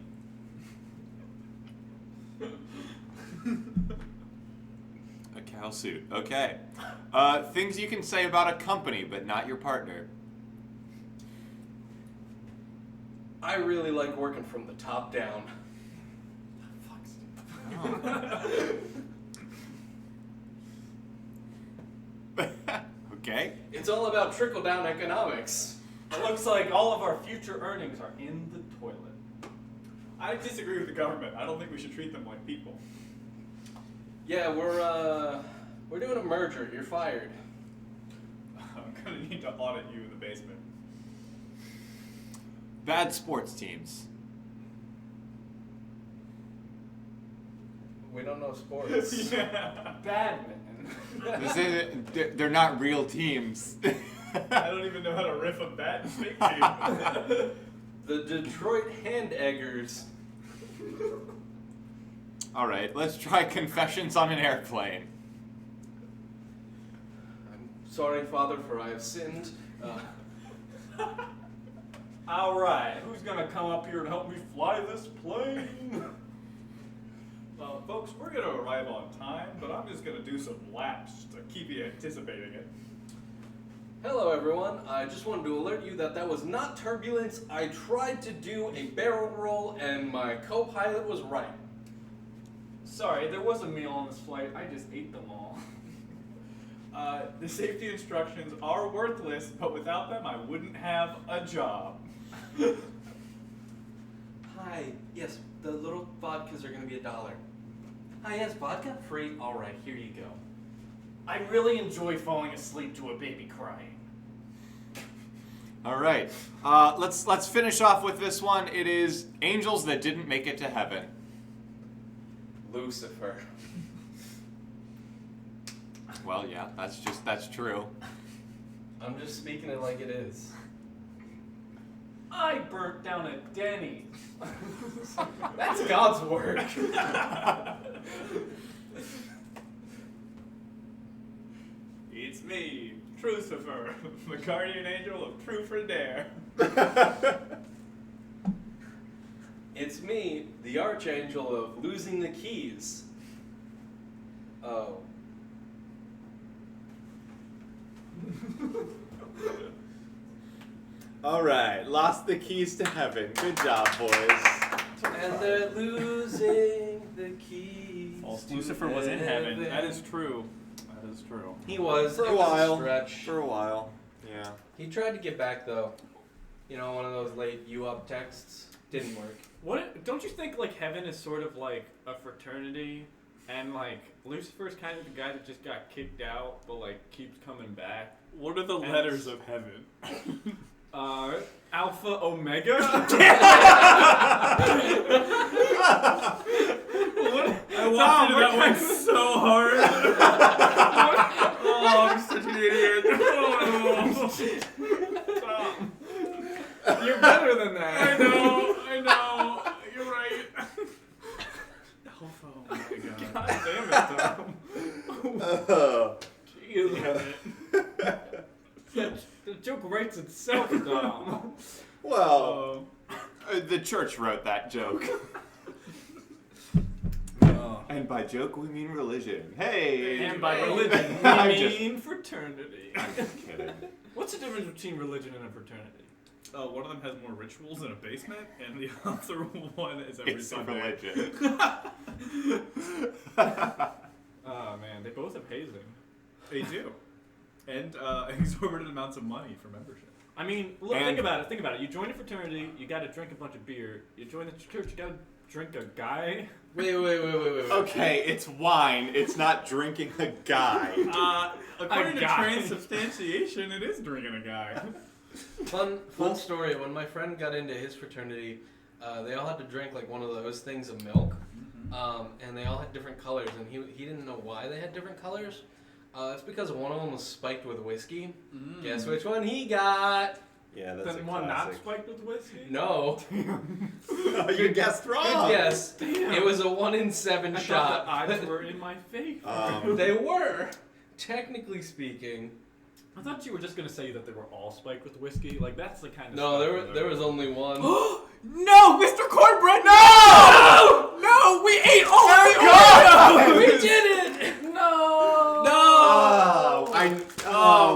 A cow suit. Okay. Things you can say about a company, but not your partner. I really like working from the top down. Okay. It's all about trickle-down economics. It looks like all of our future earnings are in the toilet. I disagree with the government. I don't think we should treat them like people. Yeah, we're doing a merger. You're fired. I'm gonna need to audit you in the basement. Bad sports teams. We don't know sports. Yeah. Badminton. They're not real teams. I don't even know how to riff a bat and fake team. The Detroit Hand Eggers. All right, let's try confessions on an airplane. I'm sorry, Father, for I have sinned. All right, who's gonna come up here and help me fly this plane? Folks, we're gonna arrive on time, but I'm just gonna do some laps to keep you anticipating it. Hello, everyone. I just wanted to alert you that was not turbulence. I tried to do a barrel roll, and my co-pilot was right. Sorry, there was a meal on this flight. I just ate them all. The safety instructions are worthless, but without them, I wouldn't have a job. Hi. Yes, the little vodkas are going to be $1. Hi, yes, vodka free. All right, here you go. I really enjoy falling asleep to a baby crying. All right. Let's finish off with this one. It is angels that didn't make it to heaven. Lucifer. Well, yeah, that's true. I'm just speaking it like it is. I burnt down a Denny's. That's God's work. It's me, Trucifer, the guardian angel of truth or dare. It's me, the archangel of losing the keys. Oh. All right, lost the keys to heaven. Good job, boys. And they're losing the keys. False to Lucifer was in heaven. That is true. That is true. He was. For It a was while. stretch. For a while. Yeah. He tried to get back though. You know, one of those late you up texts. Didn't work. What? Don't you think like heaven is sort of like a fraternity, and like Lucifer's kind of the guy that just got kicked out, but like keeps coming back? What are the And letters it's- of heaven? Alpha Omega. I walked into that one so hard. Oh, I'm such an idiot. Oh. You're better than that. I know. You're right. Alpha, oh my god. God damn it, Tom. Jeez. The joke writes itself, Dom. Well, the church wrote that joke. And by joke, we mean religion. Hey! And by religion, we I'm mean fraternity. I'm just kidding. What's the difference between religion and a fraternity? One of them has more rituals in a basement, and the other one is every It's a Sunday. religion. Oh man, they both have hazing. They do. And exorbitant amounts of money for membership. I mean, look, And- think about it. You join a fraternity, you gotta drink a bunch of beer. You join the church, you gotta drink a guy. Wait. Okay, it's wine. It's not drinking a guy. According to guy. transubstantiation, it is drinking a guy. Fun story. When my friend got into his fraternity, they all had to drink like one of those things of milk, and they all had different colors, and he didn't know why they had different colors. It's because one of them was spiked with whiskey. Guess which one he got? Yeah, that's Then a one not classic. spiked with whiskey. No. You guessed Good wrong. guess. Damn. It was a 1 in 7 I shot. thought the odds were in my favor. They were, technically speaking. I thought you were just gonna say that they were all spiked with whiskey. Like that's the kind of No, stuff there was only one. No, Mr. Cornbread, no! No, we ate all of the Oreos! We did it!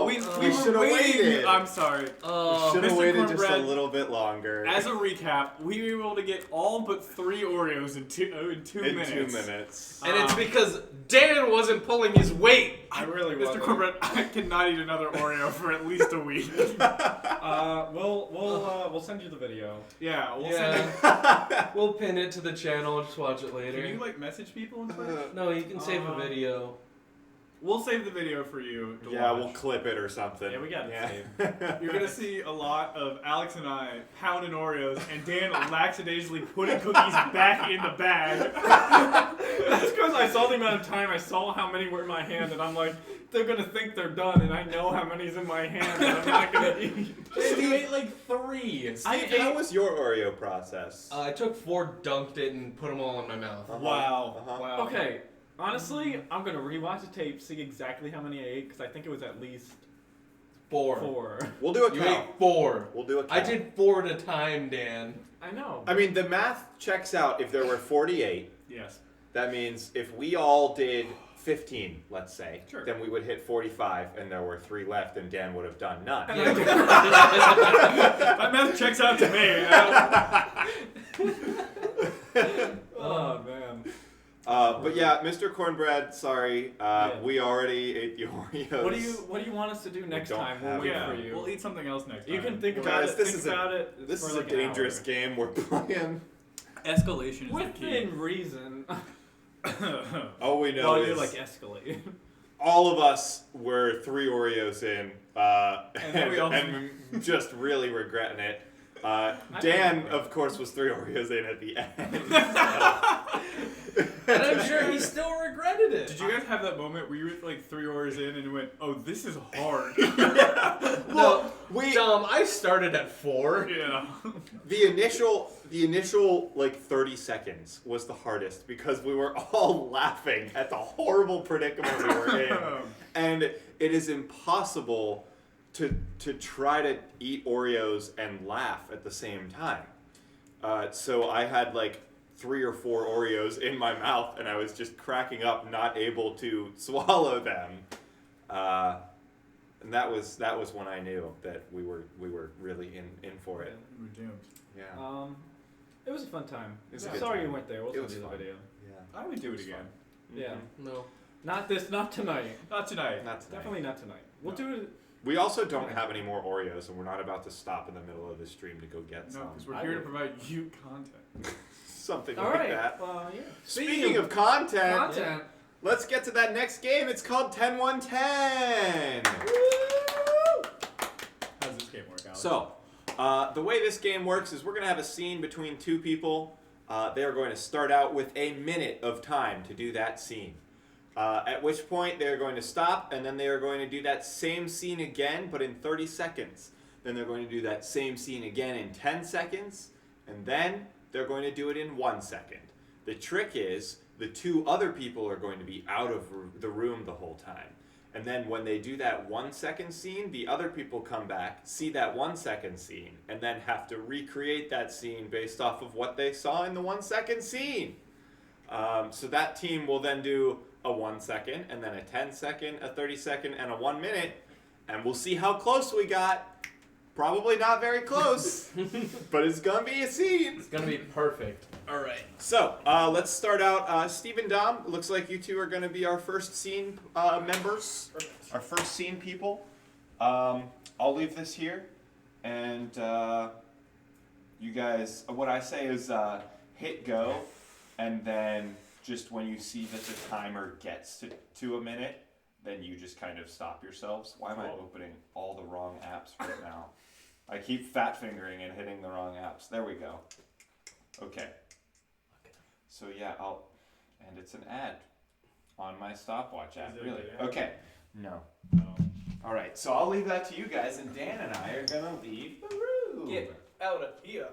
We we should have were waiting. waited. I'm sorry. Should have Mr. waited just a Cornbread, little bit longer. As a recap, we were able to get all but 3 Oreos in two in minutes. 2 minutes. And it's because Dan wasn't pulling his weight. I really Mr. wasn't. Cornbread, I cannot eat another Oreo for at least a week. We'll send you the video. Yeah, we'll send it. We'll pin it to the channel. Just watch it later. Can you message people on Twitch? No, you can save a video. We'll save the video for you to Yeah, watch. we'll clip it or something. Yeah, we got it Yeah. You're gonna see a lot of Alex and I pounding Oreos and Dan lackadaisically putting cookies back in the bag. That's because I saw the amount of time. I saw how many were in my hand, and I'm like, they're gonna think they're done, and I know how many's in my hand, and I'm not gonna eat. You ate like 3. How was your Oreo process? I took 4, dunked it, and put them all in my mouth. Wow. Uh-huh. Wow. Okay, honestly, I'm gonna rewatch the tape, see exactly how many I ate, because I think it was at least 4. 4. We'll do a You count. ate 4. We'll do a count. I did 4 at a time, Dan. I know. I mean, the math checks out. If there were 48, Yes. that means if we all did 15, let's say, Sure. then we would hit 45, and there were 3 left, and Dan would have done none. That math checks out to me. Oh man. But yeah, Mr. Cornbread, sorry, Yeah. we already ate the Oreos. What do you want us to do next don't time? We'll have wait Yeah, for you. we'll eat something else next time. You can think Guys, about it. this Think is a- about it. This for is like a an dangerous hour. game we're playing. Escalation is the key. Within reason. All we know Well, is you're like escalating. all of us were 3 Oreos in, then we all- and just really regretting it. Dan, of course, was 3 Oreos in at the end. And I'm sure he still regretted it. Did you guys have that moment where you were like 3 hours in and you went, "Oh, this is hard"? Well, Dom, I started at 4. Yeah. the initial like 30 seconds was the hardest because we were all laughing at the horrible predicament we were in, and it is impossible to try to eat Oreos and laugh at the same time. So I had like 3 or 4 Oreos in my mouth, and I was just cracking up, not able to swallow them. And that was when I knew that we were really in for it. We were doomed. Yeah. It was a fun time. It was a good Sorry time. you weren't there. We'll It send was you the fun. video. Yeah. I would do it was again. Yeah. No. Not tonight. Not tonight. Not tonight. Definitely not tonight. We'll No. do it. We also don't have any more Oreos, and we're not about to stop in the middle of the stream to go get No, some. because we're I here to would. provide you content. Something All like right. that. Yeah. Speaking of content, content. let's get to that next game. It's called 10-1-10. How does this game work, Alex? So, the way this game works is we're going to have a scene between 2 people. They are going to start out with a minute of time to do that scene. At which point they are going to stop, and then they are going to do that same scene again, but in 30 seconds. Then they're going to do that same scene again in 10 seconds, and then they're going to do it in 1 second. The trick is the 2 other people are going to be out of the room the whole time. And then when they do that 1 second scene, the other people come back, see that 1 second scene, and then have to recreate that scene based off of what they saw in the 1 second scene. So that team will then do a 1 second, and then a 10 second, a 30 second, and a 1 minute, and we'll see how close we got. Probably not very close, but it's gonna be a scene. It's gonna be perfect. All right. So let's start out. Steve and Dom, it looks like you 2 are gonna be our first scene members, our first scene people. I'll leave this here, and you guys. What I say is hit go, and then just when you see that the timer gets to a minute, then you just kind of stop yourselves. Why am I opening all the wrong apps right now? I keep fat fingering and hitting the wrong apps. There we go. Okay. So yeah, and it's an ad on my stopwatch app. Is it Really? a video? Okay. No. No. All right. So I'll leave that to you guys, and Dan and I are gonna leave the room. Get out of here.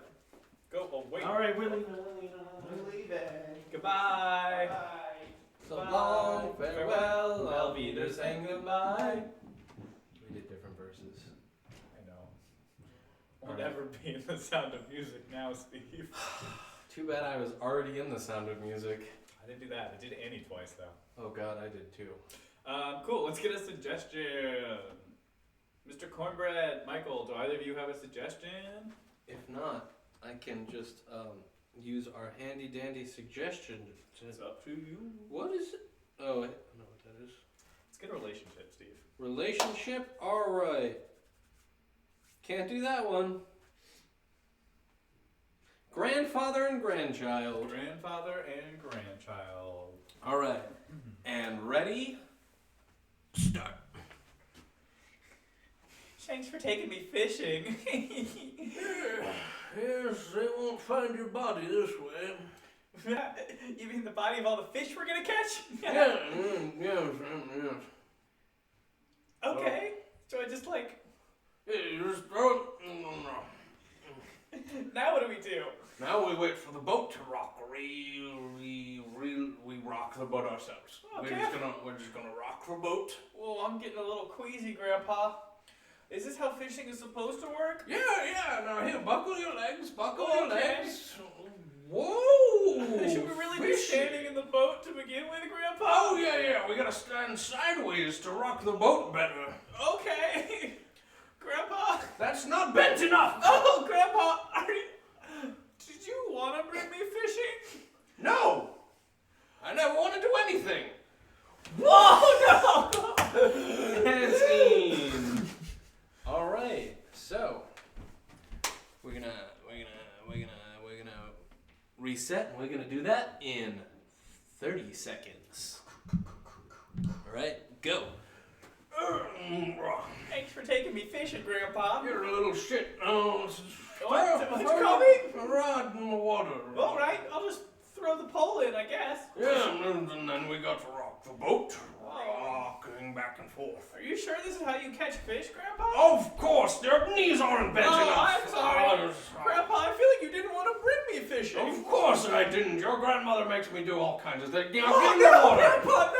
Go away. All right, Willie. We're leaving. Goodbye. Bye. So Bye. long, farewell, Farewell, I'll be there saying goodbye. We did different verses. I know. We'll never be in the Sound of Music now, Steve. Too bad I was already in the Sound of Music. I didn't do that. I did Annie twice, though. Oh god, I did too. Cool. Let's get a suggestion. Mr. Cornbread, Michael, do either of you have a suggestion? If not, I can just use our handy dandy suggestion. It's up to you. What is it? Oh, I don't know what that is. Let's get a relationship, Steve. Relationship? Alright. Can't do that one. Grandfather and grandchild. Grandfather and grandchild. Alright. And ready? Start. Thanks for taking me fishing. Yes, they won't find your body this way. You mean the body of all the fish we're gonna catch? Yes. Okay. So I just like. You just throw it. Now what do we do? Now we wait for the boat to rock. We rock the boat ourselves. Okay. We're just gonna rock the boat. Well, I'm getting a little queasy, Grandpa. Is this how fishing is supposed to work? Yeah. Now here, buckle your legs. Buckle Okay. your legs. Whoa! Should we really be fishy. standing in the boat to begin with, Grandpa? Oh yeah. We gotta stand sideways to rock the boat better. Okay. Grandpa. That's not bent enough. Oh, Grandpa, did you want to bring me fishing? No. I never want to do anything. Oh no! And scene. All right. So we're gonna reset, and we're gonna do that in 30 seconds. All right, go. Thanks for taking me fishing, Grandpa. You're a little shit. Oh, What? Someone's coming? A rod in the water. All right, I'll just throw the pole in, I guess. Yeah, and then we got to rock the boat. Rocking back and forth. Are you sure this is how you catch fish, Grandpa? Of course, their knees aren't bent Oh, enough. I'm sorry. Grandpa, I feel like you didn't want to bring me fishing. Of course I didn't. Your grandmother makes me do all kinds of things. Now Oh, get in no, the water. Grandpa,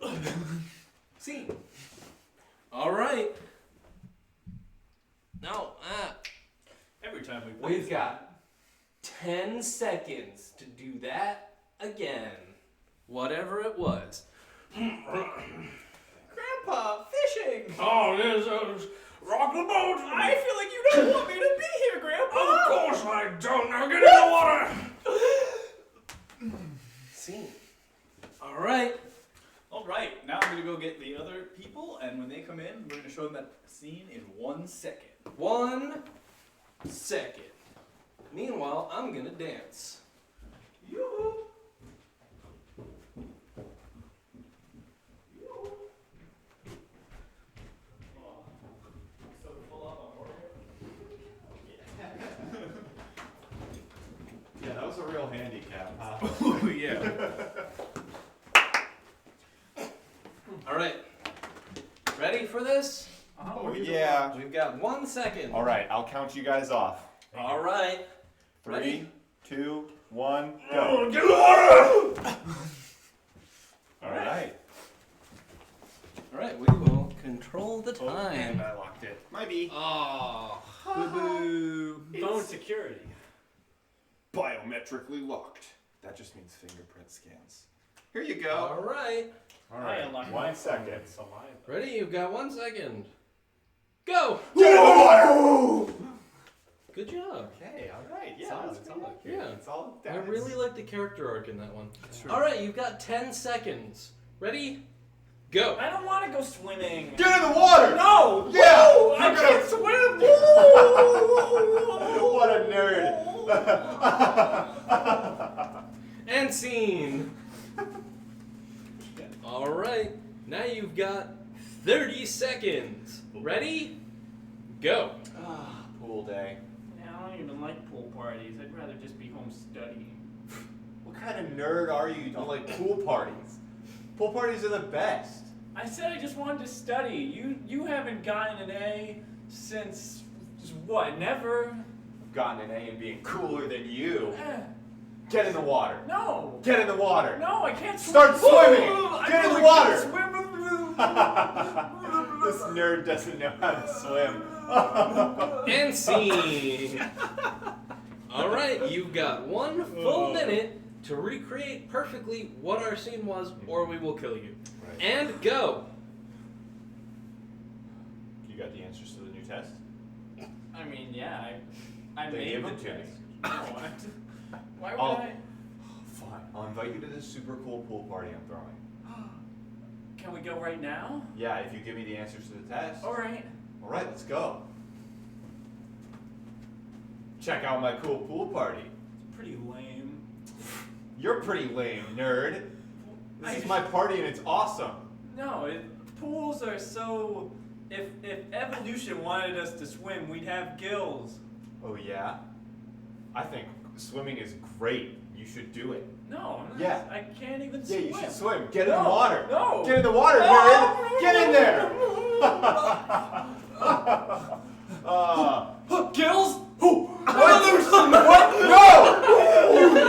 no! See. All right. Now, Every time we play we've got 10 seconds to do that again. Whatever it was. Grandpa, fishing! Oh, there's rock the boat. I feel like you don't want me to be here, Grandpa! Of course I don't. Now get in the water. See. All right. All right, now I'm going to go get the other people, and when they come in, we're going to show them that scene in 1 second. 1 second. Meanwhile, I'm gonna dance. Yoo-hoo! Yeah, that was a real handicap, huh? Oh, yeah. All right. Ready for this? Oh, yeah. We've got 1 second. All right, I'll count you guys off. All right. 3, Ready? 2, 1, go. Get in the water! All right. All right, we will control the Oh, and time. I locked it. Might be. Oh. Boo-boo. Phone security. Biometrically locked. That just means fingerprint scans. Here you go. All right. All I right. unlocked 1 my second. saliva. Ready? You've got 1 second. Go. Get in the water! Good job. Okay, all right. Yeah, Solid, that's solid. good. Yeah. It's all I really like the character arc in that one. true. All right, you've got 10 seconds. Ready? Go. I don't want to go swimming. Get in the water! No! Yeah! Whoa, I You're gonna- can't swim! What a nerd! And scene. All right, now you've got 30 seconds. Ready? Go. Pool day. I don't even like pool parties. I'd rather just be home studying. What kind of nerd are you? You don't like pool parties? Pool parties are the best. I said I just wanted to study. You haven't gotten an A since what? Never. I've gotten an A in being cooler than you. Eh, Get in the water. no. Get in the water. No, I can't swim. Start swimming. I Get in the really water. can't swim. This nerd doesn't know how to swim. And scene. All right, you've got 1 full minute to recreate perfectly what our scene was, or we will kill you. Right. And go. You got the answers to the new test? I mean, yeah, I They made give the them to me. test. No, why would I'll- I? Fine. I'll invite you to this super cool pool party I'm throwing. Can we go right now? Yeah, if you give me the answers to the test. All right. All right, let's go. Check out my cool pool party. It's pretty lame. You're pretty lame, nerd. This is my party and it's awesome. No, pools are so. If evolution wanted us to swim, we'd have gills. Oh yeah? I think swimming is great. You should do it. No, I'm not, Yeah. I can't even Yeah, swim. you should swim. Get in the No, water. no. Get in the water, No. nerd. Get in there. Gills? What? What? No!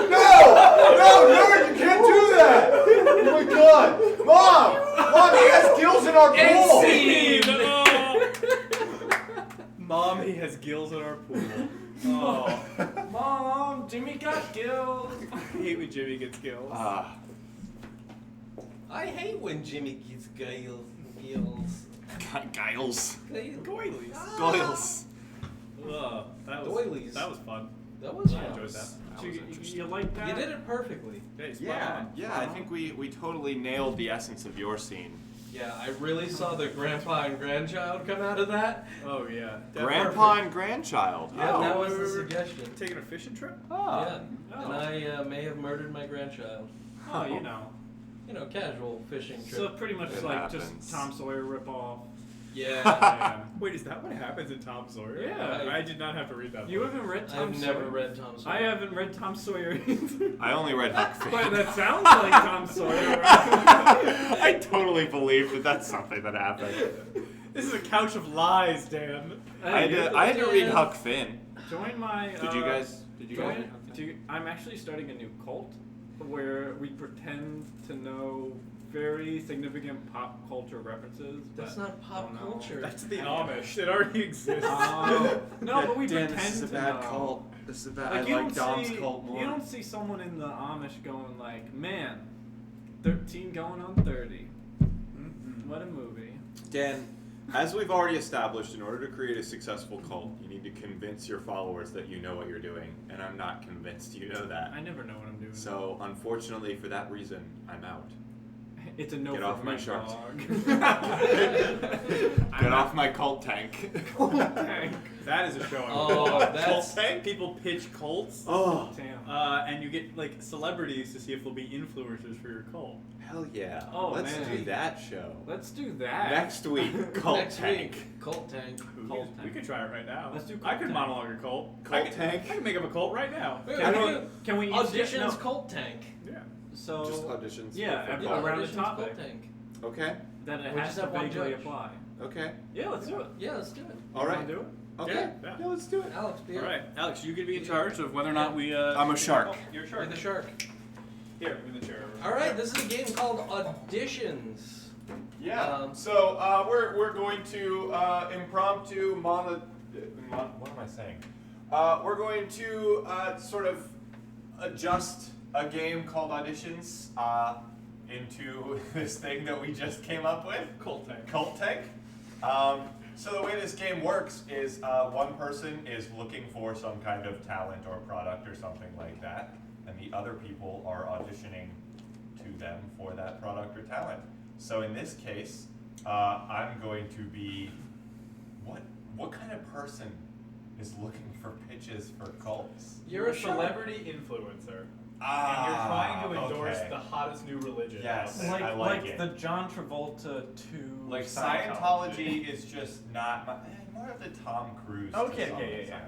No! No, nerd, you can't do that! Oh my god! Mom! Mom, he has gills in our And pool! scene. Mom, he has gills in our pool. Oh. Mom, Jimmy got gills. I hate when Jimmy gets gills. I hate when Jimmy gets gills. Giles. Goilies. Giles. That Doilies. was fun. That was I fun. enjoyed that. You like that? You did it perfectly. Yeah, you spot Yeah, on. yeah, I think we totally nailed the essence of your scene. Yeah, I really saw the grandpa and grandchild come out of that. Oh yeah. Grandpa and grandchild. Yeah, Oh. that was the suggestion. Taking a fishing trip? Oh. Yeah, and I may have murdered my grandchild. Oh, you know. You know, casual fishing So trip. pretty much It like happens. just Tom Sawyer ripoff. Yeah. Yeah. Wait, is that what happens in Tom Sawyer? Yeah. I did not have to read that. You book. haven't read Tom I've Sawyer? never read Tom Sawyer. I haven't read Tom Sawyer either. I only read Huck Finn. But that sounds like Tom Sawyer. I totally believe that that's something that happened. This is a couch of lies, Dan. I had to read Huck Finn. Join my. Did you guys? Join, I'm actually starting a new cult where we pretend to know very significant pop culture references. That's but not pop don't know. culture. That's the Amish. It already exists. No, but we Dan, pretend this is a to bad know. cult. This is a bad. Like, I you like don't Dom's see, cult more. You don't see someone in the Amish going like, man, 13 going on 30. What a movie. Dan, as we've already established, in order to create a successful cult, you need to convince your followers that you know what you're doing, and I'm not convinced you know that. I never know what I'm doing. So, unfortunately, for that reason, I'm out. It's a no Get for off my me, shark. dog. Get off my cult tank. That is a show. Oh, that's- People pitch cults. Oh, Damn. And you get like celebrities to see if they'll be influencers for your cult. hell yeah. Oh, Let's man. do that show. Let's do that. Next week, cult Next tank. week, Cult Tank. Cult We tank. could try it right now. Let's do I cult could tank. monologue a cult. Cult I tank? can make up a cult right now. Wait, Can wait, we, wait. can we each Auditions get, no, Cult Tank. Yeah. so Just auditions. yeah, for and cult. around the Auditions topic. Cult Tank. Okay. then it We has just to have one vaguely judge. apply. Okay. Yeah, let's do it. Yeah, let's do it. All right. Wanna do it? Okay. Yeah. Yeah, let's do it. Alex, be All it. right, Alex, you could be in charge of whether or not we. I'm a shark. Oh, you're a Be shark. the shark. Here, in the chair. All right, this is a game called Auditions. Yeah. Um, So we're going to impromptu what am I saying? We're going to sort of adjust a game called Auditions into this thing that we just came up with. Cult tank. Cult Tank. So the way this game works is one person is looking for some kind of talent or product or something like that, and the other people are auditioning to them for that product or talent. So in this case, I'm going to be what kind of person is looking for pitches for cults? You're a celebrity influencer. And you're trying to endorse okay. the hottest new religion. Yes. out there. I like it. the John Travolta to Like Scientology is just not more of the Tom Cruise. to Okay, some yeah. extent.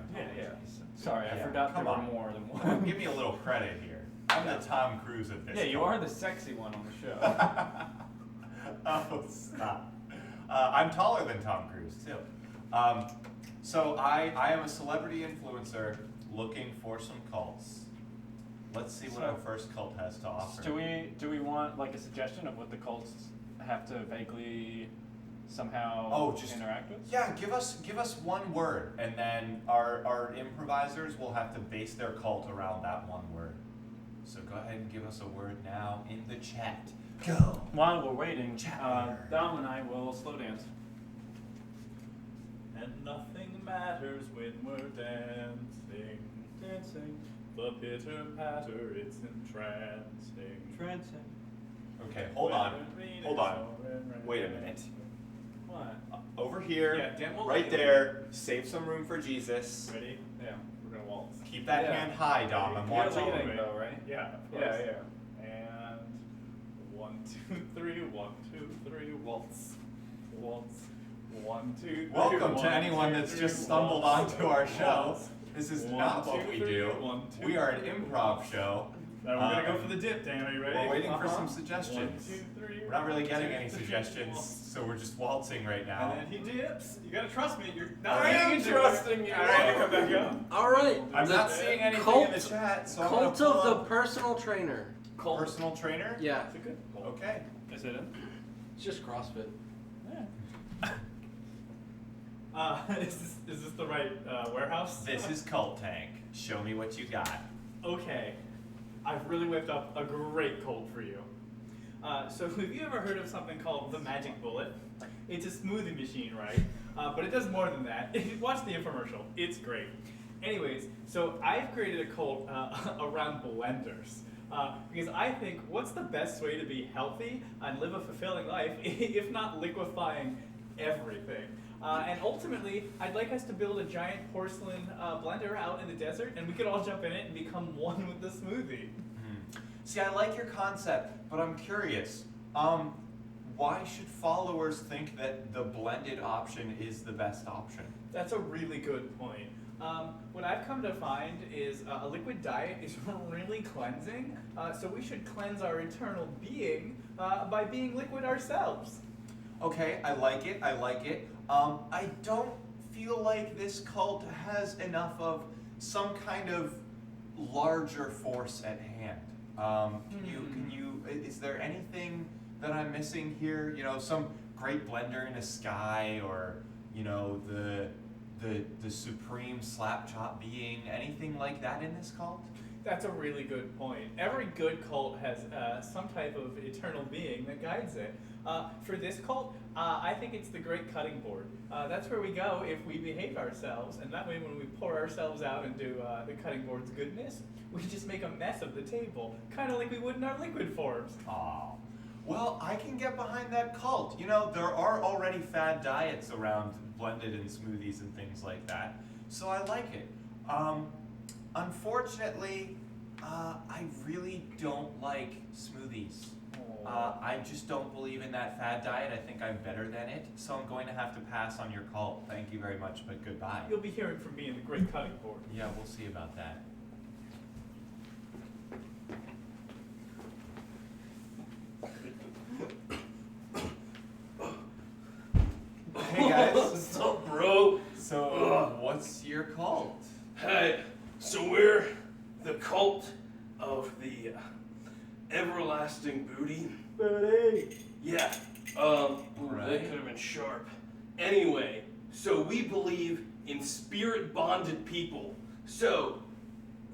Sorry, I Yeah, forgot there come were on. more than one. Give me a little credit here. I'm the Tom Cruise of this. Yeah, you cult. are the sexy one on the show. Oh, stop. I'm taller than Tom Cruise, too. So I am a celebrity influencer looking for some cults. Let's see what So- our first cult has to offer. Do we want like a suggestion of what the cults have to vaguely somehow just- interact with? Yeah, give us one word, and then our improvisers will have to base their cult around that one word. So go ahead and give us a word now in the chat. Go. While we're waiting, Chat. Dom and I will slow dance. And nothing matters when we're dancing. Dancing, The pitter patter, it's entrancing. trancing. Okay, hold on. Wait a minute. What? Over here, Yeah, Dan will right let you- there. Save some room for Jesus. Ready? Yeah. We're gonna waltz. Keep that Yeah. hand high, Dom. I'm You're watching. leading right? though, right? Yeah, of Yeah, course. yeah. And 1, 2, 3, 1, 2, 3, waltz. Waltz. 1, 2, 3. Welcome 1, to anyone 2, that's 3, just stumbled waltz. onto our show. Waltz. This is 1, not what 2, we 3, do. 1, 2, We are an 3, improv waltz. show. Now we're gonna go for the dip, Dan. Are you ready? We're waiting for some 1, suggestions. 2, 3. We're not really 1, getting 2, any 3, suggestions, waltz. so we're just waltzing right now. And then he dips. You gotta trust me. You're not I am getting into trusting it. you. All right, come back up. All right. I'm the not seeing anything cult, in the chat, so I'm Cult gonna pull of the up personal trainer. personal trainer. Yeah, It's a good call. Okay. Is it in? it's just CrossFit. Yeah. Is this the right warehouse? This is Cult Tank. Show me what you got. Okay, I've really whipped up a great cult for you. So have you ever heard of something called the Magic Bullet? It's a smoothie machine, right? But it does more than that. Watch the infomercial. It's great. Anyways, so I've created a cult around blenders. Because I think what's the best way to be healthy and live a fulfilling life if not liquefying everything? And ultimately, I'd like us to build a giant porcelain blender out in the desert, and we could all jump in it and become one with the smoothie. See, I like your concept, but I'm curious. Why should followers think that the blended option is the best option? That's a really good point. What I've come to find is a liquid diet is really cleansing, so we should cleanse our internal being by being liquid ourselves. Okay, I like it. I don't feel like this cult has enough of some kind of larger force at hand. Can you, is there anything that I'm missing here? You know, some great blender in the sky, or, you know, the supreme slap chop being, anything like that in this cult? That's a really good point. Every good cult has some type of eternal being that guides it. For this cult, I think it's the great cutting board. That's where we go if we behave ourselves, and that way when we pour ourselves out into the cutting board's goodness, we just make a mess of the table, kind of like we would in our liquid forms. Aw. Well, I can get behind that cult. You know, there are already fad diets around blended and smoothies and things like that, so I like it. Unfortunately, I really don't like smoothies. I just don't believe in that fad diet. I think I'm better than it, so I'm going to have to pass on your cult. Thank you very much, but goodbye. You'll be hearing from me in the great cutting board. Yeah, we'll see about that. Hey guys. What's up, bro? So, what's your cult? Hey, so we're the cult of the everlasting booty. Booty! Yeah. Right. That could have been sharp. Anyway, so we believe in spirit bonded people. So,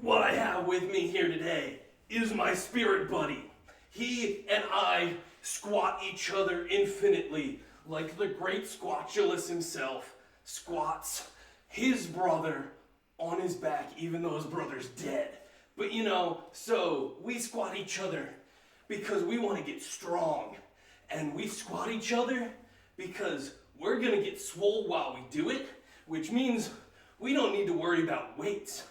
what I have with me here today is my spirit buddy. He and I squat each other infinitely, like the great Squatulus himself squats his brother on his back, even though his brother's dead. But you know, so we squat each other because we want to get strong. And we squat each other because we're gonna get swole while we do it, which means we don't need to worry about weights.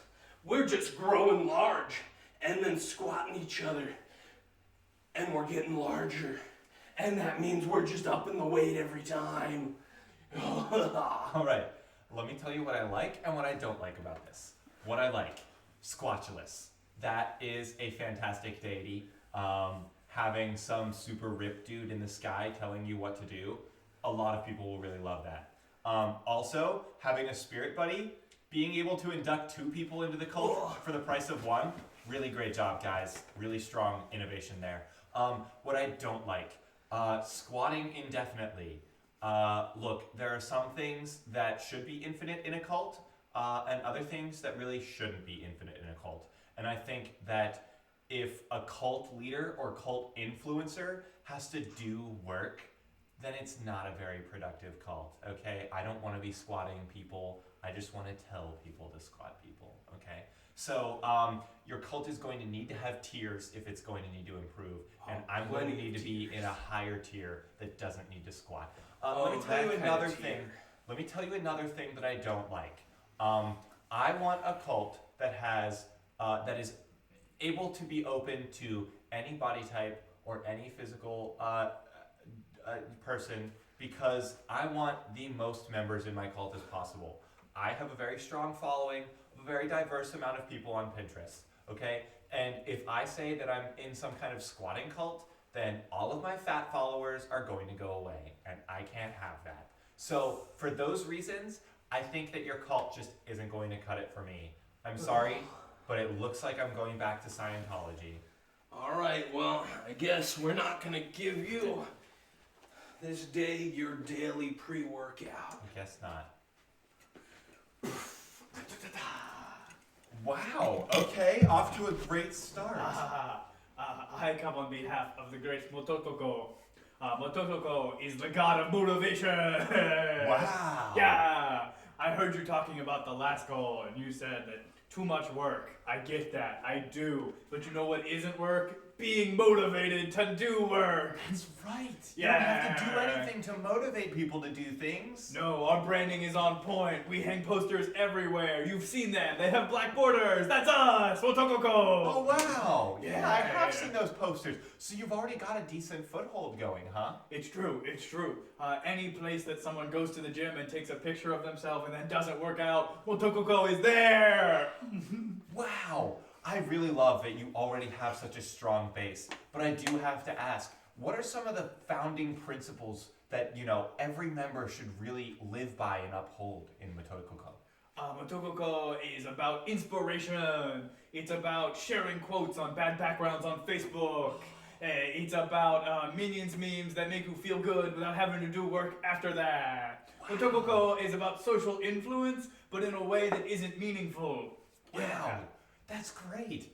We're just growing large and then squatting each other, and we're getting larger. And that means we're just upping the weight every time. All right, let me tell you what I like and what I don't like about this. What I like, Squatulus. That is a fantastic deity. Having some super ripped dude in the sky telling you what to do, a lot of people will really love that. Also, having a spirit buddy, being able to induct 2 people into the cult for the price of 1, really great job, guys. Really strong innovation there. What I don't like, squatting indefinitely. Look, there are some things that should be infinite in a cult, and other things that really shouldn't be infinite in a cult. And I think that if a cult leader or cult influencer has to do work, then it's not a very productive cult, okay? I don't want to be squatting people. I just want to tell people to squat people, okay? So your cult is going to need to have tiers if it's going to need to improve. And I'm going to need to be in a higher tier that doesn't need to squat. Let me tell you another thing. Let me tell you another thing that I don't like. I want a cult that has that is able to be open to any body type or any physical person, because I want the most members in my cult as possible. I have a very strong following, a very diverse amount of people on Pinterest, okay? And if I say that I'm in some kind of squatting cult, then all of my fat followers are going to go away, and I can't have that. So for those reasons, I think that your cult just isn't going to cut it for me. I'm sorry, but it looks like I'm going back to Scientology. Alright, well, I guess we're not gonna give you this day your daily pre-workout. I guess not. Wow, okay, off to a great start. I come on behalf of the great Mototoko. Mototoko is the god of motivation. Wow. Yeah. I heard you talking about the last goal, and you said that Too much work. I get that. I do. But you know what isn't work? Being motivated to do work. That's right. You Yeah. don't have to do anything to motivate people to do things. No, our branding is on point. We hang posters everywhere. You've seen them. They have black borders. That's us. Motokoko. Oh, wow. Yeah, I Yeah. have seen those posters. So you've already got a decent foothold going, huh? It's true. It's true. Any place that someone goes to the gym and takes a picture of themselves and then doesn't work out, Motokoko is there. Wow. I really love that you already have such a strong base. But I do have to ask, what are some of the founding principles that, every member should really live by and uphold in Motokoko? Motokoko is about inspiration. It's about sharing quotes on bad backgrounds on Facebook. It's about minions memes that make you feel good without having to do work after that. Wow. Motokoko is about social influence, but in a way that isn't meaningful. Wow, Yeah. that's great.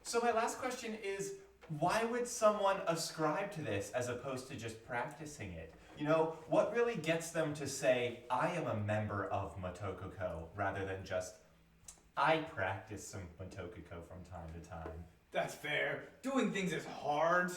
So my last question is, why would someone ascribe to this as opposed to just practicing it? What really gets them to say, I am a member of Motokoko, rather than just, I practice some Motokoko from time to time? That's fair. Doing things is hard.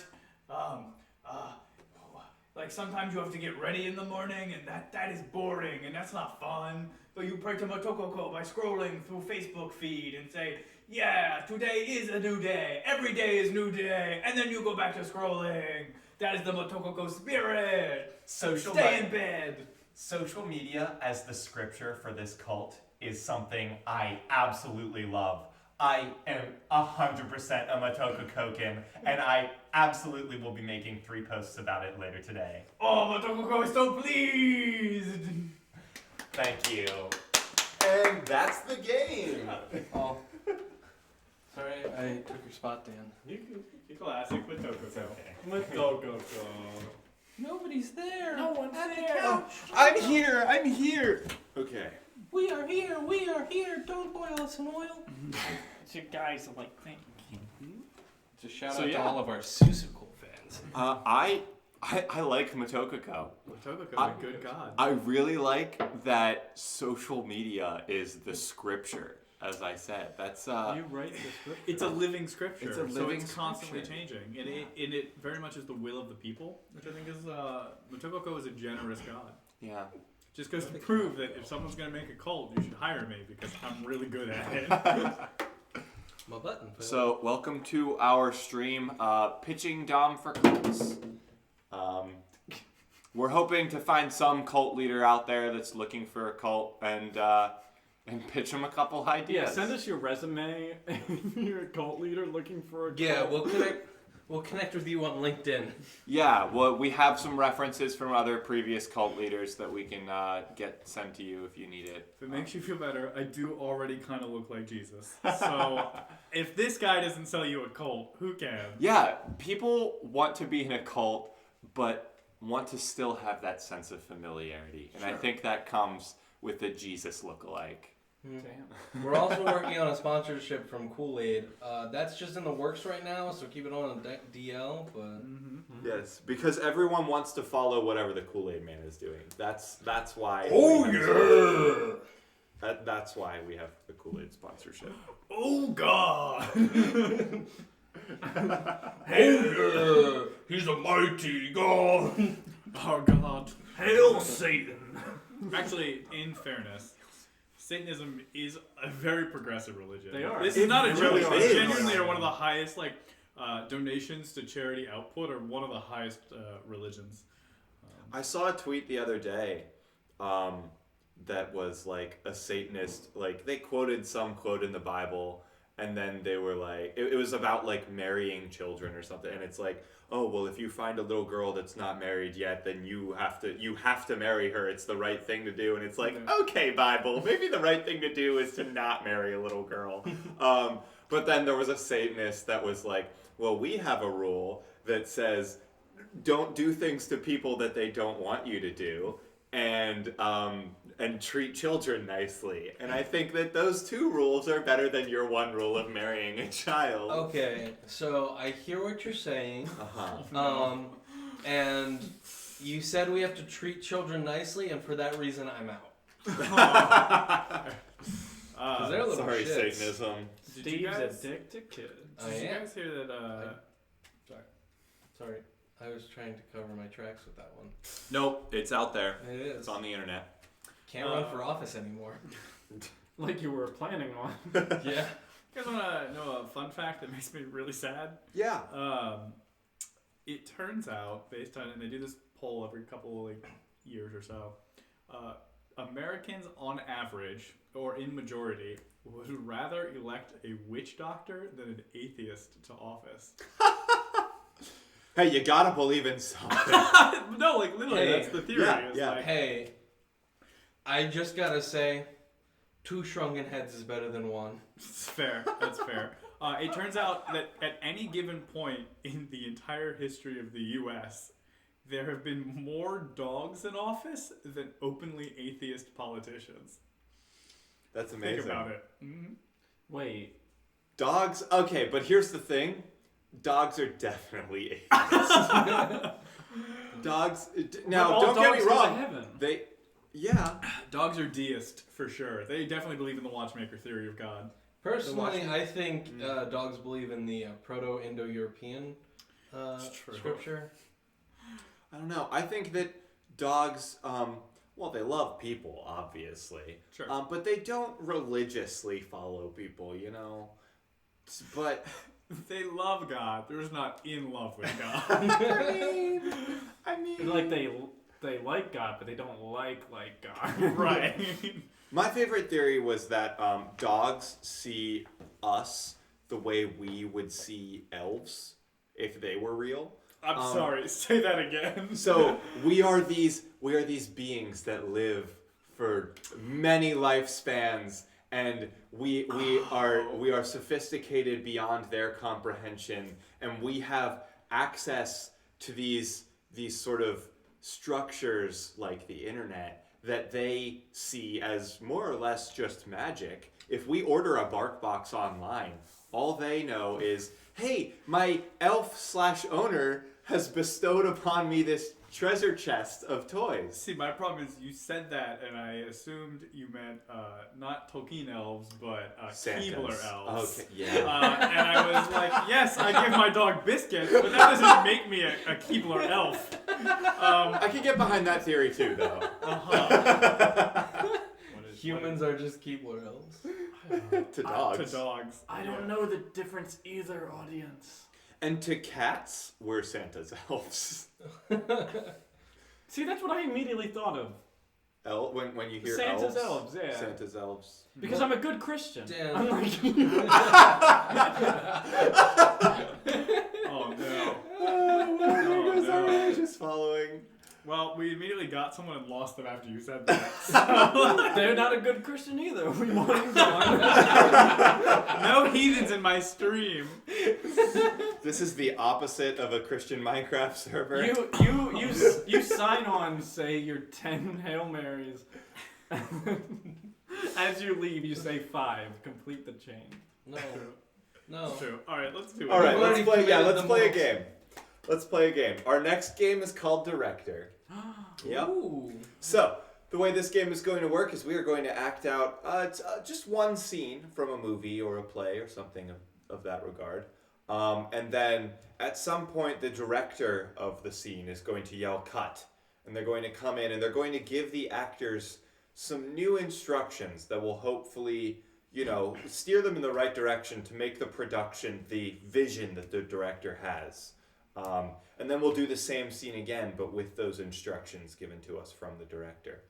Like sometimes you have to get ready in the morning, and that is boring, and that's not fun. But you pray to Motokoko by scrolling through Facebook feed and say, yeah, today is a new day. Every day is new day. And then you go back to scrolling. That is the Motokoko spirit. Stay in bed. Social media as the scripture for this cult is something I absolutely love. I am 100% a Motoko-koken, and I absolutely will be making 3 posts about it later today. Oh, Motokoko is so pleased! Thank you. And that's the game. Oh. Sorry, I took your spot, Dan. You classic Motokoko. Motokoko. Nobody's there. No one's At there. the couch. I'm here. Okay. We are here. Don't boil us in oil. So guys are like thinking. It's a shout So, out yeah. to all of our Susical fans. I like Motokoko. Motokoko is a good god. I really like that social media is the scripture, as I said. That's You write the script. It's a living scripture. It's a so living it's constantly scripture. changing, and it very much is the will of the people, which I think is Motokoko is a generous god. yeah. Just goes to prove that if someone's gonna make a cult, you should hire me because I'm really good at it. My button. So welcome to our stream, pitching Dom for cults. We're hoping to find some cult leader out there that's looking for a cult and pitch them a couple ideas. Yeah, send us your resume. You're a cult leader looking for a cult. Yeah, we'll connect with you on LinkedIn. Yeah, well, we have some references from other previous cult leaders that we can get sent to you if you need it. If it makes you feel better, I do already kind of look like Jesus. So if this guy doesn't sell you a cult, who can? Yeah, people want to be in a cult, but want to still have that sense of familiarity. And I think that comes with the Jesus lookalike. Damn. We're also working on a sponsorship from Kool-Aid. That's just in the works right now, so keep it on DL. But Yes, because everyone wants to follow whatever the Kool-Aid Man is doing. That's why. That's why we have the Kool-Aid sponsorship. Oh, God! He's a mighty god. Oh, God. Hail Satan! Actually, in fairness, Satanism is a very progressive religion. They are. This is not a really joke. is. They genuinely are one of the highest, donations to charity output are one of the highest religions. I saw a tweet the other day that was like a Satanist, like they quoted some quote in the Bible, and then they were like, it was about like marrying children or something, and it's like, oh well, if you find a little girl that's not married yet, then you have to marry her. It's the right thing to do, and it's like, okay, Bible, maybe the right thing to do is to not marry a little girl. But then there was a Satanist that was like, well, we have a rule that says don't do things to people that they don't want you to do, and treat children nicely. And I think that those 2 rules are better than your 1 rule of marrying a child. okay, so I hear what you're saying. Uh-huh. And you said we have to treat children nicely, and for that reason, I'm out. Because they're little Sorry, shits. Satanism. Did you Steve's guys, addicted to kids. did you I am. guys hear that? Sorry, I was trying to cover my tracks with that one. Nope, it's out there. It is. It's on the internet. Can't run for office anymore. Like you were planning on. Yeah. You guys want to know a fun fact that makes me really sad? Yeah. It turns out, based on, and they do this poll every couple of years or so, Americans on average, or in majority, would rather elect a witch doctor than an atheist to office. Hey, you gotta believe in something. No, like literally, Hey, that's the theory. yeah, It's yeah. like, Hey, I just gotta say, 2 shrunken heads is better than 1. it's fair. That's fair. It turns out that at any given point in the entire history of the U.S., there have been more dogs in office than openly atheist politicians. That's amazing. Think about it. Mm-hmm. Wait. Dogs. Okay, but here's the thing. Dogs are definitely atheists. Dogs. Now, all don't get me dogs go to wrong. heaven. Yeah. Dogs are deist for sure. They definitely believe in the watchmaker theory of God. Personally, I think dogs believe in the Proto-Indo-European true. scripture. I don't know. I think that dogs. Well, they love people, obviously. Sure. But they don't religiously follow people, you know. But They love God. They're just not in love with God. I mean, Like they like God, but they don't like God. Right. my favorite theory was that dogs see us the way we would see elves if they were real. I'm sorry. Say that again. So we are these beings that live for many lifespans, and we are sophisticated beyond their comprehension, and we have access to these sort of structures like the internet that they see as more or less just magic. If we order a bark box online, all they know is, hey, my elf/owner has bestowed upon me this treasure chest of toys. See, my problem is you said that, and I assumed you meant not Tolkien elves, but Santas. Keebler elves. Okay, yeah. And I was like, yes, I give my dog biscuits, but that doesn't make me a Keebler elf. I can get behind that theory too, though. Humans are just Keebler elves. To dogs. To dogs. I don't know the difference either, audience. And to cats, we're Santa's elves. See, that's what I immediately thought of. When you hear Santa's elves, elves, yeah. Santa's elves. Because I'm a good Christian. Damn. I'm like, Oh, no. Oh, no. just following. Well, we immediately got someone and lost them after you said that. they're not a good Christian either. We want to No heathens in my stream. This is the opposite of a Christian Minecraft server. You sign on, say your 10 Hail Marys. As you leave, you say 5. Complete the chain. No. That's true. All right, let's do it. All right, We've let's already play. Yeah, committed let's the play a most. game. Let's play a game. Our next game is called Director. Yep. Ooh. So, the way this game is going to work is we are going to act out just one scene from a movie or a play or something of that regard. And then at some point, the director of the scene is going to yell cut. And they're going to come in and they're going to give the actors some new instructions that will hopefully, steer them in the right direction to make the production the vision that the director has. And then we'll do the same scene again, but with those instructions given to us from the director.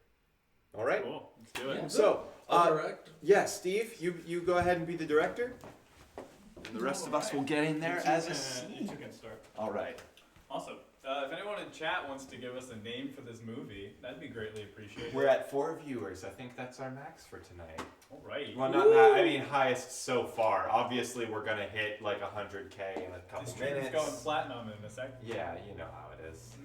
All right? Cool. Let's do it. Yeah. So, I'll direct. yeah, Steve, you go ahead and be the director. And the rest of us will get in there as a You scene. two can start. All right. Awesome. If anyone in chat wants to give us a name for this movie, that'd be greatly appreciated. We're at 4 viewers. I think that's our max for tonight. All right. Well, not that. I mean, highest so far. Obviously, we're going to hit like 100K in a couple This stream is minutes. going platinum in a second. Yeah, you know how it is.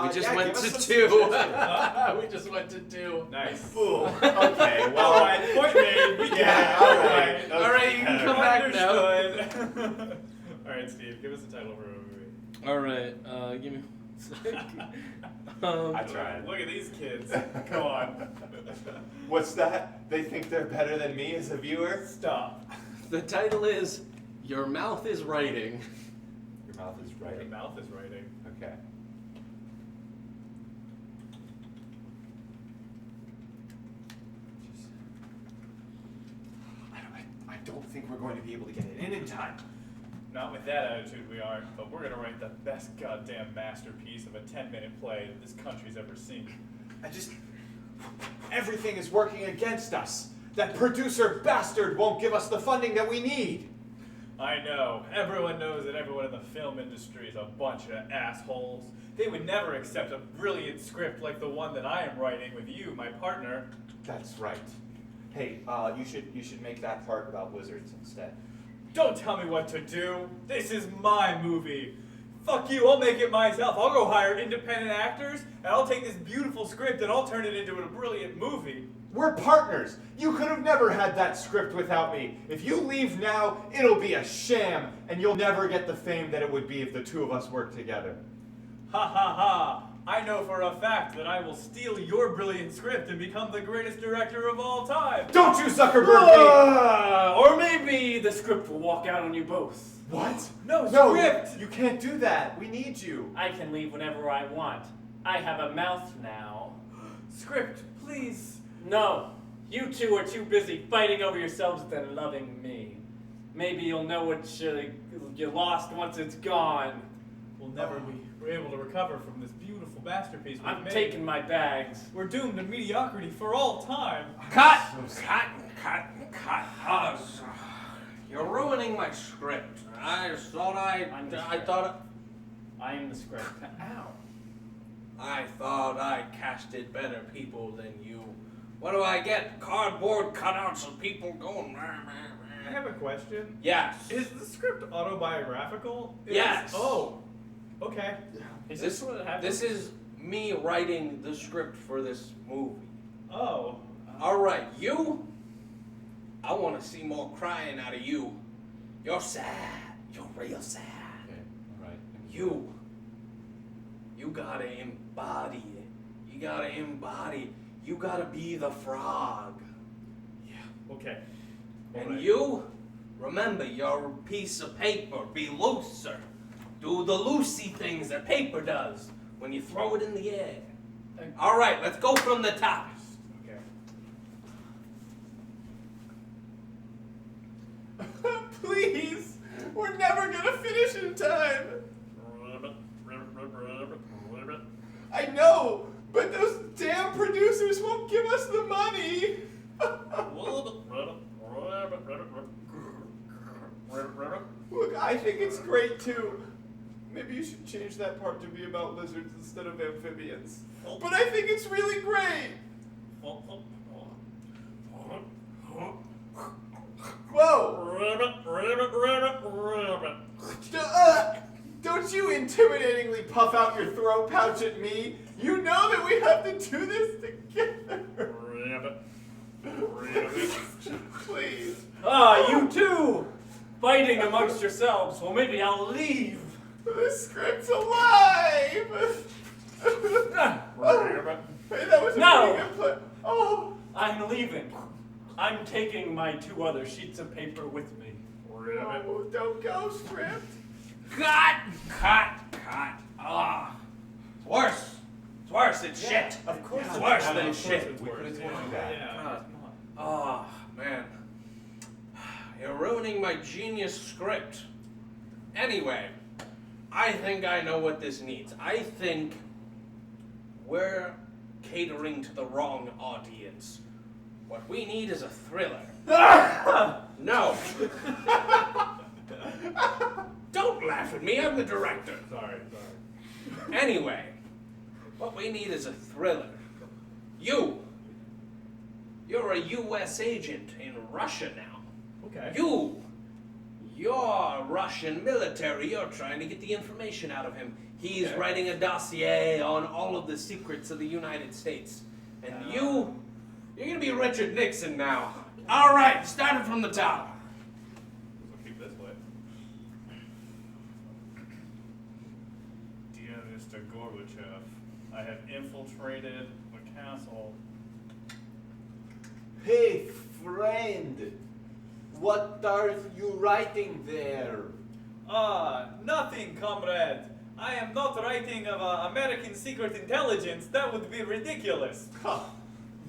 We just yeah, went give us to some 2. suggestions. We just went to 2. Nice. Ooh, okay, well. All right. Point made. We Yeah, can. all right. All right, you can come back now. Understood. All right, Steve. Give us a title for a movie. All right. Give me I tried. Look at these kids. Go on. What's that? They think they're better than me as a viewer? Stop. The title is Your Mouth is Writing. Your mouth is Your writing. mouth is writing. Okay. I don't think we're going to be able to get it in time. Not with that attitude we aren't, but we're gonna write the best goddamn masterpiece of a 10-minute play that this country's ever seen. Everything is working against us. That producer bastard won't give us the funding that we need. I know. Everyone knows that everyone in the film industry is a bunch of assholes. They would never accept a brilliant script like the one that I am writing with you, my partner. That's right. Hey, you should make that part about lizards instead. Don't tell me what to do. This is my movie. Fuck you, I'll make it myself. I'll go hire independent actors, and I'll take this beautiful script and I'll turn it into a brilliant movie. We're partners. You could have never had that script without me. If you leave now, it'll be a sham, and you'll never get the fame that it would be if the two of us worked together. Ha ha ha. I know for a fact that I will steal your brilliant script and become the greatest director of all time. Don't you Zuckerberg me! Or maybe the script will walk out on you both. What? No, No, script! you can't do that. We need you. I can leave whenever I want. I have a mouth now. Script, please. No, you two are too busy fighting over yourselves than loving me. Maybe you'll know what you lost once it's gone. We'll never be able to recover from this beautiful masterpiece we've I'm made. taking my bags. We're doomed to mediocrity for all time. Cut! You're ruining my script. I thought I am the script. Ow. I thought I casted better people than you. What do I get? Cardboard cutouts of people going. I have a question. Yes. Is the script autobiographical? Yes. Oh, okay. Is this what happened? This is me writing the script for this movie. Oh. All right, you. I want to see more crying out of you. You're sad. You're real sad. Okay, all right. You gotta embody it. You gotta embody. You gotta be the frog. Okay. And Alright. you, remember, you're a piece of paper. Be looser. Do the loosey things that paper does when you throw it in the air. All right, let's go from the top. Okay. Please! We're never gonna finish in time! I know, but those damn producers won't give us the money! Look, I think it's great too. Maybe you should change that part to be about lizards instead of amphibians. But I think it's really great! Whoa! Don't you intimidatingly puff out your throat pouch at me. You know that we have to do this together. Please. Ah, you two! Fighting amongst yourselves. Well, maybe I'll leave. The script's alive. Hey, that was a No. pretty good play. Oh. I'm leaving. I'm taking my 2 other sheets of paper with me. Oh, don't go, script. Cut! Ah. It's worse. It's worse. It's shit. Of course It's it's worse worse. than Of shit. course it's worse. Yeah. Oh, man. You're ruining my genius script. Anyway, I think I know what this needs. I think we're catering to the wrong audience. What we need is a thriller. No. Don't laugh at me. I'm the director. Sorry. Anyway, what we need is a thriller. You're a U.S. agent in Russia now. Okay. You're Russian military. You're trying to get the information out of him. He's writing a dossier on all of the secrets of the United States. And you're gonna be Richard Nixon now. All right, starting from the top. We'll keep this way. Dear Mr. Gorbachev, I have infiltrated the castle. Hey, friend. What are you writing there? Nothing, comrade. I am not writing of American secret intelligence. That would be ridiculous.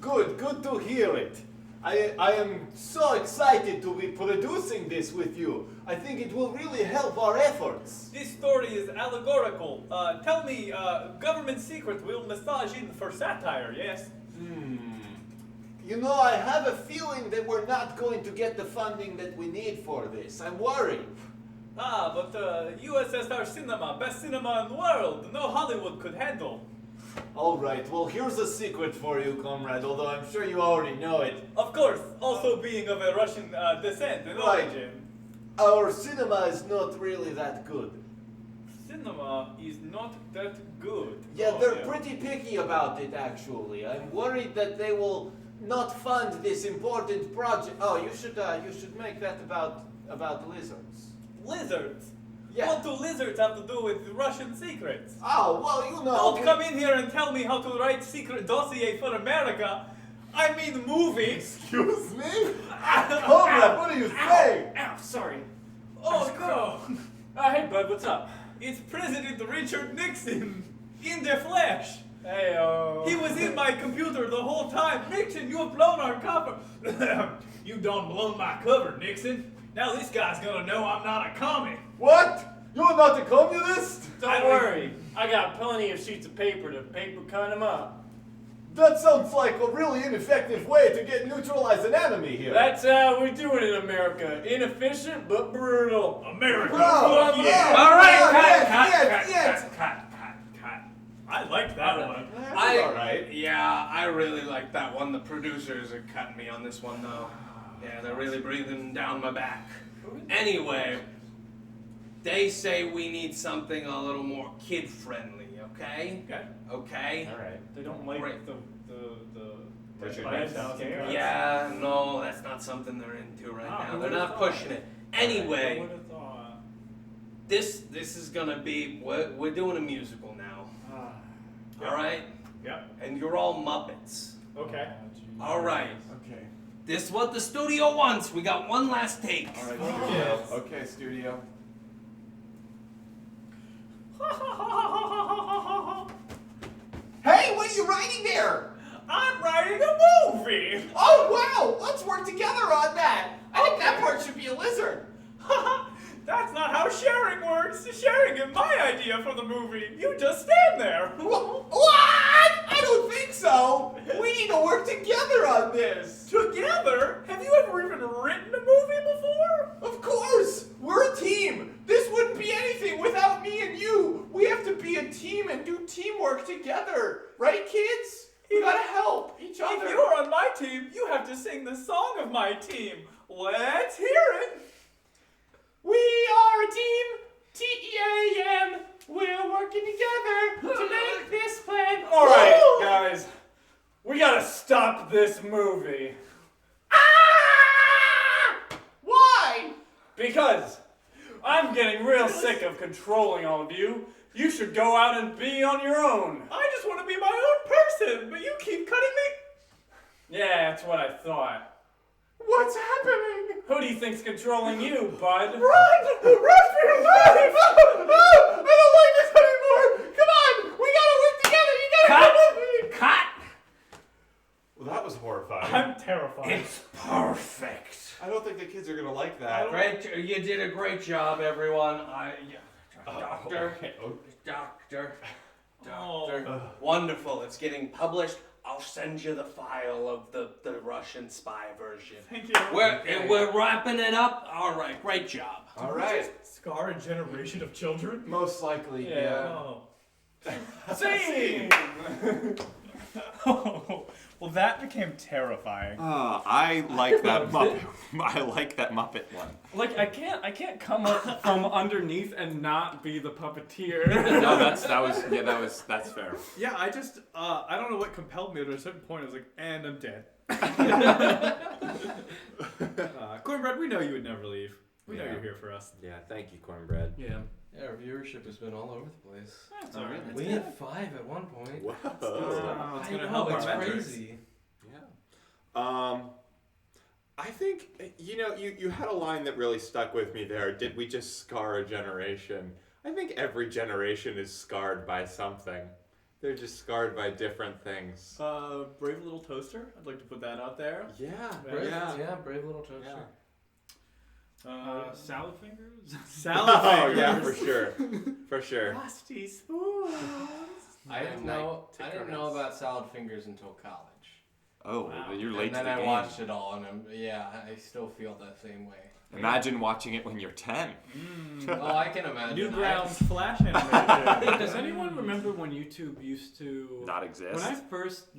Good to hear it. I am so excited to be producing this with you. I think it will really help our efforts. This story is allegorical. Tell me, government secret will massage in for satire, yes? You know, I have a feeling that we're not going to get the funding that we need for this. I'm worried. But USSR cinema, best cinema in the world. No Hollywood could handle. All right, well, here's a secret for you, comrade, although I'm sure you already know it. Of course, also being of a Russian descent and Right. origin. Our cinema is not really that good. Cinema is not that good. Yeah, Oh, they're pretty picky about it, actually. I'm worried that they will not fund this important project. Oh, you should make that about lizards. Lizards? Yeah. What do lizards have to do with Russian secrets? Oh, well, you know. Don't come in here and tell me how to write secret dossier for America. I mean movie. Excuse me? Comrade, what are you saying? Ow, sorry. Oh no. Hey, bud, what's up? It's President Richard Nixon in the flesh. Hey, He was in my computer the whole time. Nixon, you have blown our cover. You done blown my cover, Nixon. Now this guy's gonna know I'm not a commie. What? You're not a communist? Don't worry. I got plenty of sheets of paper to paper cut him up. That sounds like a really ineffective way to neutralize an enemy here. That's how we do it in America. Inefficient but brutal. America. Bravo, fuck yeah. bravo. All right, Yes. Cut. I like that one. That's all right. Yeah, I really like that one. The producers are cutting me on this one, though. Yeah, they're really breathing down my back. Anyway, they say we need something a little more kid-friendly, okay? Okay? All right. They don't like Great. the Richard bad Nixon. sounds here. Yeah, no, that's not something they're into right Oh, now. who They're would've not thought? pushing it. Anyway, Who would've thought? this is gonna be, we're doing a musical now. All right? Yep. And you're all Muppets. Okay. All right. Okay. This is what the studio wants. We got one last take. All right, Yes. Okay, studio. Hey, what are you writing there? I'm writing a movie. Oh, wow! Let's work together on that. I think that part should be a lizard. That's not how sharing works. Sharing is my idea for the movie. You just stand there. What? I don't think so. We need to work together on this. Together? Have you ever even written a movie before? Of course! We're a team! This wouldn't be anything without me and you! We have to be a team and do teamwork together! Right, kids? We gotta help each other. If you're on my team, you have to sing the song of my team. Let's hear it. We are a team! T-E-A-M! We're working together to make this plan. All right, guys. We gotta stop this movie. Ah! Why? Because I'm getting real sick of controlling all of you. You should go out and be on your own. I just want to be my own person, but you keep cutting me. Yeah, that's what I thought. What's happening? Who do you think's controlling you, bud? Run! Run for your life! I don't like this anymore! Come on! We gotta work together! You gotta come with me! Cut! Well, that was horrifying. I'm terrified. It's perfect. I don't think the kids are gonna like that. Great, you did a great job, everyone. Doctor, okay. doctor. Oh. Wonderful. It's getting published. I'll send you the file of the Russian spy version. Thank you. We're wrapping it up. All right, great job. All right. Scar a generation of children? Most likely, yeah. Oh. Scene! Well, that became terrifying. I like that Muppet. I like that Muppet one. Like I can't come up from underneath and not be the puppeteer. No, that's fair. Yeah, I don't know what compelled me. At a certain point, I was like, and I'm dead. Cornbread, we know you would never leave. We know Yeah. you're here for us. Yeah, thank you, Cornbread. Yeah. Yeah, our viewership has been all over the place. That's Oh, all right. really? We had 5 at one point. Whoa. It's I gonna know, help our it's metrics. crazy. Yeah. I think you had a line that really stuck with me there. Did we just scar a generation? I think every generation is scarred by something. They're just scarred by different things. Brave Little Toaster. I'd like to put that out there. Yeah. Brave, Yeah. brave little toaster. Salad fingers? Salad Oh fingers. yeah, for sure. For sure. Rusty spoons. I didn't know about salad fingers until college. Oh, Wow. you're late And to then the I game. watched it all, and I still feel the same way. Imagine watching it when you're 10. Oh, I can imagine. Newgrounds Flash animation. Hey, does anyone remember when YouTube used to... Not exist. When I first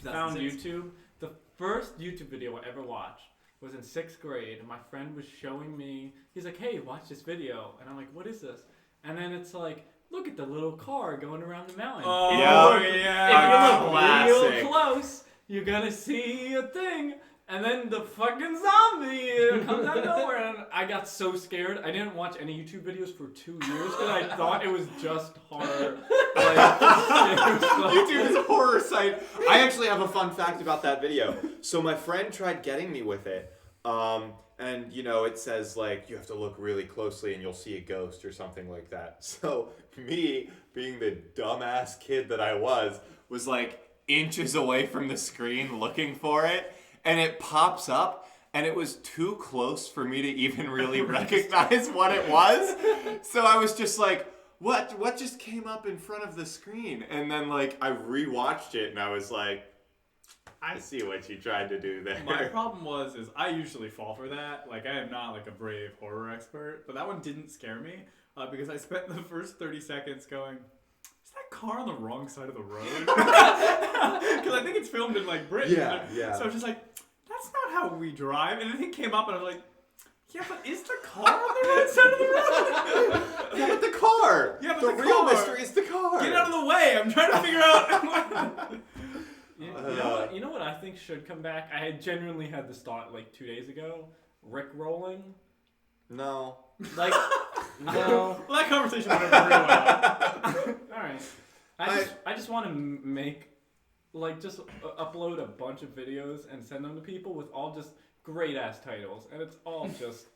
found 2006? YouTube, the first YouTube video I ever watched was in 6th grade, and my friend was showing me, he's like, hey, watch this video. And I'm like, what is this? And then it's like, look at the little car going around the mountain. Oh, Yeah. yeah. If you look Classic. real close, you're gonna see a thing. And then the fucking zombie comes out of nowhere, and I got so scared. I didn't watch any YouTube videos for 2 years because I thought it was just horror. YouTube is a horror site. I actually have a fun fact about that video. So my friend tried getting me with it. And it says like you have to look really closely and you'll see a ghost or something like that. So me, being the dumbass kid that I was like inches away from the screen looking for it, and it pops up, and it was too close for me to even really recognize what it was. So I was just like, what just came up in front of the screen? And then like I rewatched it and I was like, I see what you tried to do there. My problem is I usually fall for that. Like, I am not like a brave horror expert, but that one didn't scare me because I spent the first 30 seconds going, is that car on the wrong side of the road? Because I think it's filmed in like Britain. Yeah. So I was just like, that's not how we drive. And then it came up and I was like, yeah, but is the car on the right side of the road? Yeah, but the car. Yeah, but the the real car. mystery is the car. Get out of the way. I'm trying to figure out. You know what I think should come back? I had genuinely had this thought like 2 days ago. Rick rolling. No. Like, no. Well, that conversation went over real well. Alright. I just want to make, like, just upload a bunch of videos and send them to people with all just great ass titles. And it's all just.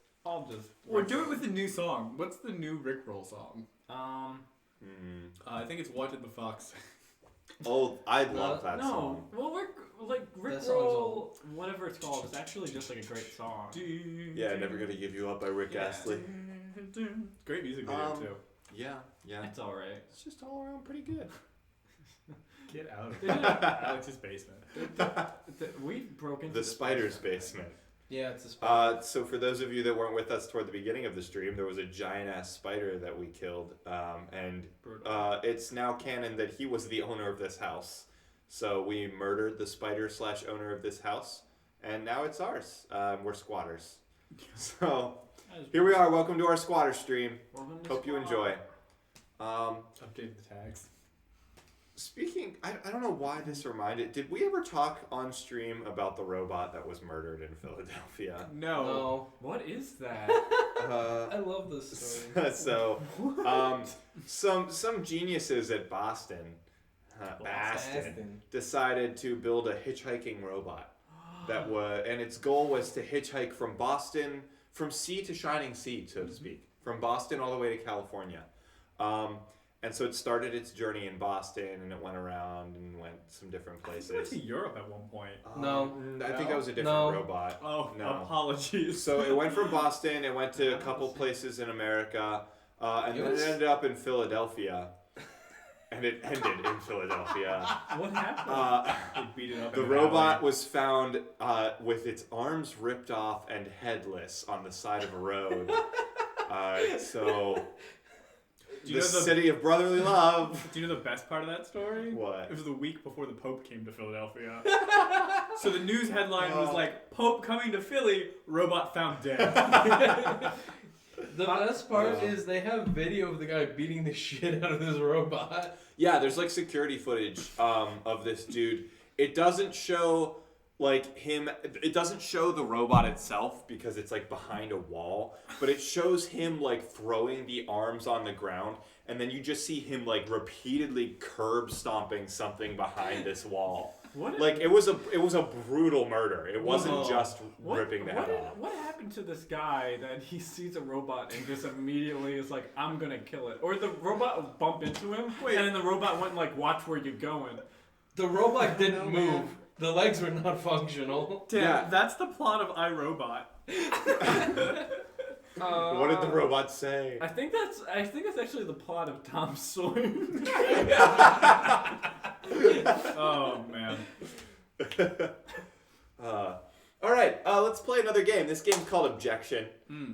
Or do it with a new song. What's the new Rickroll song? I think it's What Did the Fox Say? Oh, I love that no. song. Well, Rick That song's Roll, whatever it's called, is actually just like a great song. Yeah, Never Gonna Give You Up by Rick Astley. Great music video too. Yeah. It's alright. It's just all around pretty good. Get out of Alex's basement. We broke into The spider's basement. Yeah, it's a spider. So for those of you that weren't with us toward the beginning of the stream, there was a giant ass spider that we killed, and it's now canon that he was the owner of this house. So we murdered the spider / owner of this house, and now it's ours. We're squatters. So here we are. Welcome to our squatter stream. Hope you enjoy. Update the tags. Speaking, I don't know why this reminded. Did we ever talk on stream about the robot that was murdered in Philadelphia? No. What is that? I love this story. So, some geniuses at Boston decided to build a hitchhiking robot and its goal was to hitchhike from sea to shining sea, so to speak, from Boston all the way to California. And so it started its journey in Boston, and it went around and went some different I places. went to Europe at one point. No. I think that was a different No. robot. Oh, No. apologies. So it went from Boston, it went to a couple places in America, and then it ended up in Philadelphia. And it ended in Philadelphia. What happened? They beat it up The in an robot alley. was found with its arms ripped off and headless on the side of a road. So Do you the know the- city of brotherly love. Do you know the best part of that story? What? It was the week before the Pope came to Philadelphia. So the news headline was like, Pope coming to Philly, robot found dead. The best part is they have video of the guy beating the shit out of this robot. Yeah, there's like security footage of this dude. It doesn't show like him. It doesn't show the robot itself because it's like behind a wall, but it shows him like throwing the arms on the ground, and then you just see him like repeatedly curb stomping something behind this wall. What? Like it was a brutal murder. It wasn't Whoa. just ripping the head off. What happened to this guy that he sees a robot and just immediately is like, I'm gonna kill it? Or the robot will bump into him, and then the robot went like, watch where you're going. The robot didn't move. The legs were not functional. Damn, Yeah. that's the plot of iRobot. What did the robot say? I think that's actually the plot of Tom Sawyer. Oh man. All right, let's play another game. This game's called Objection.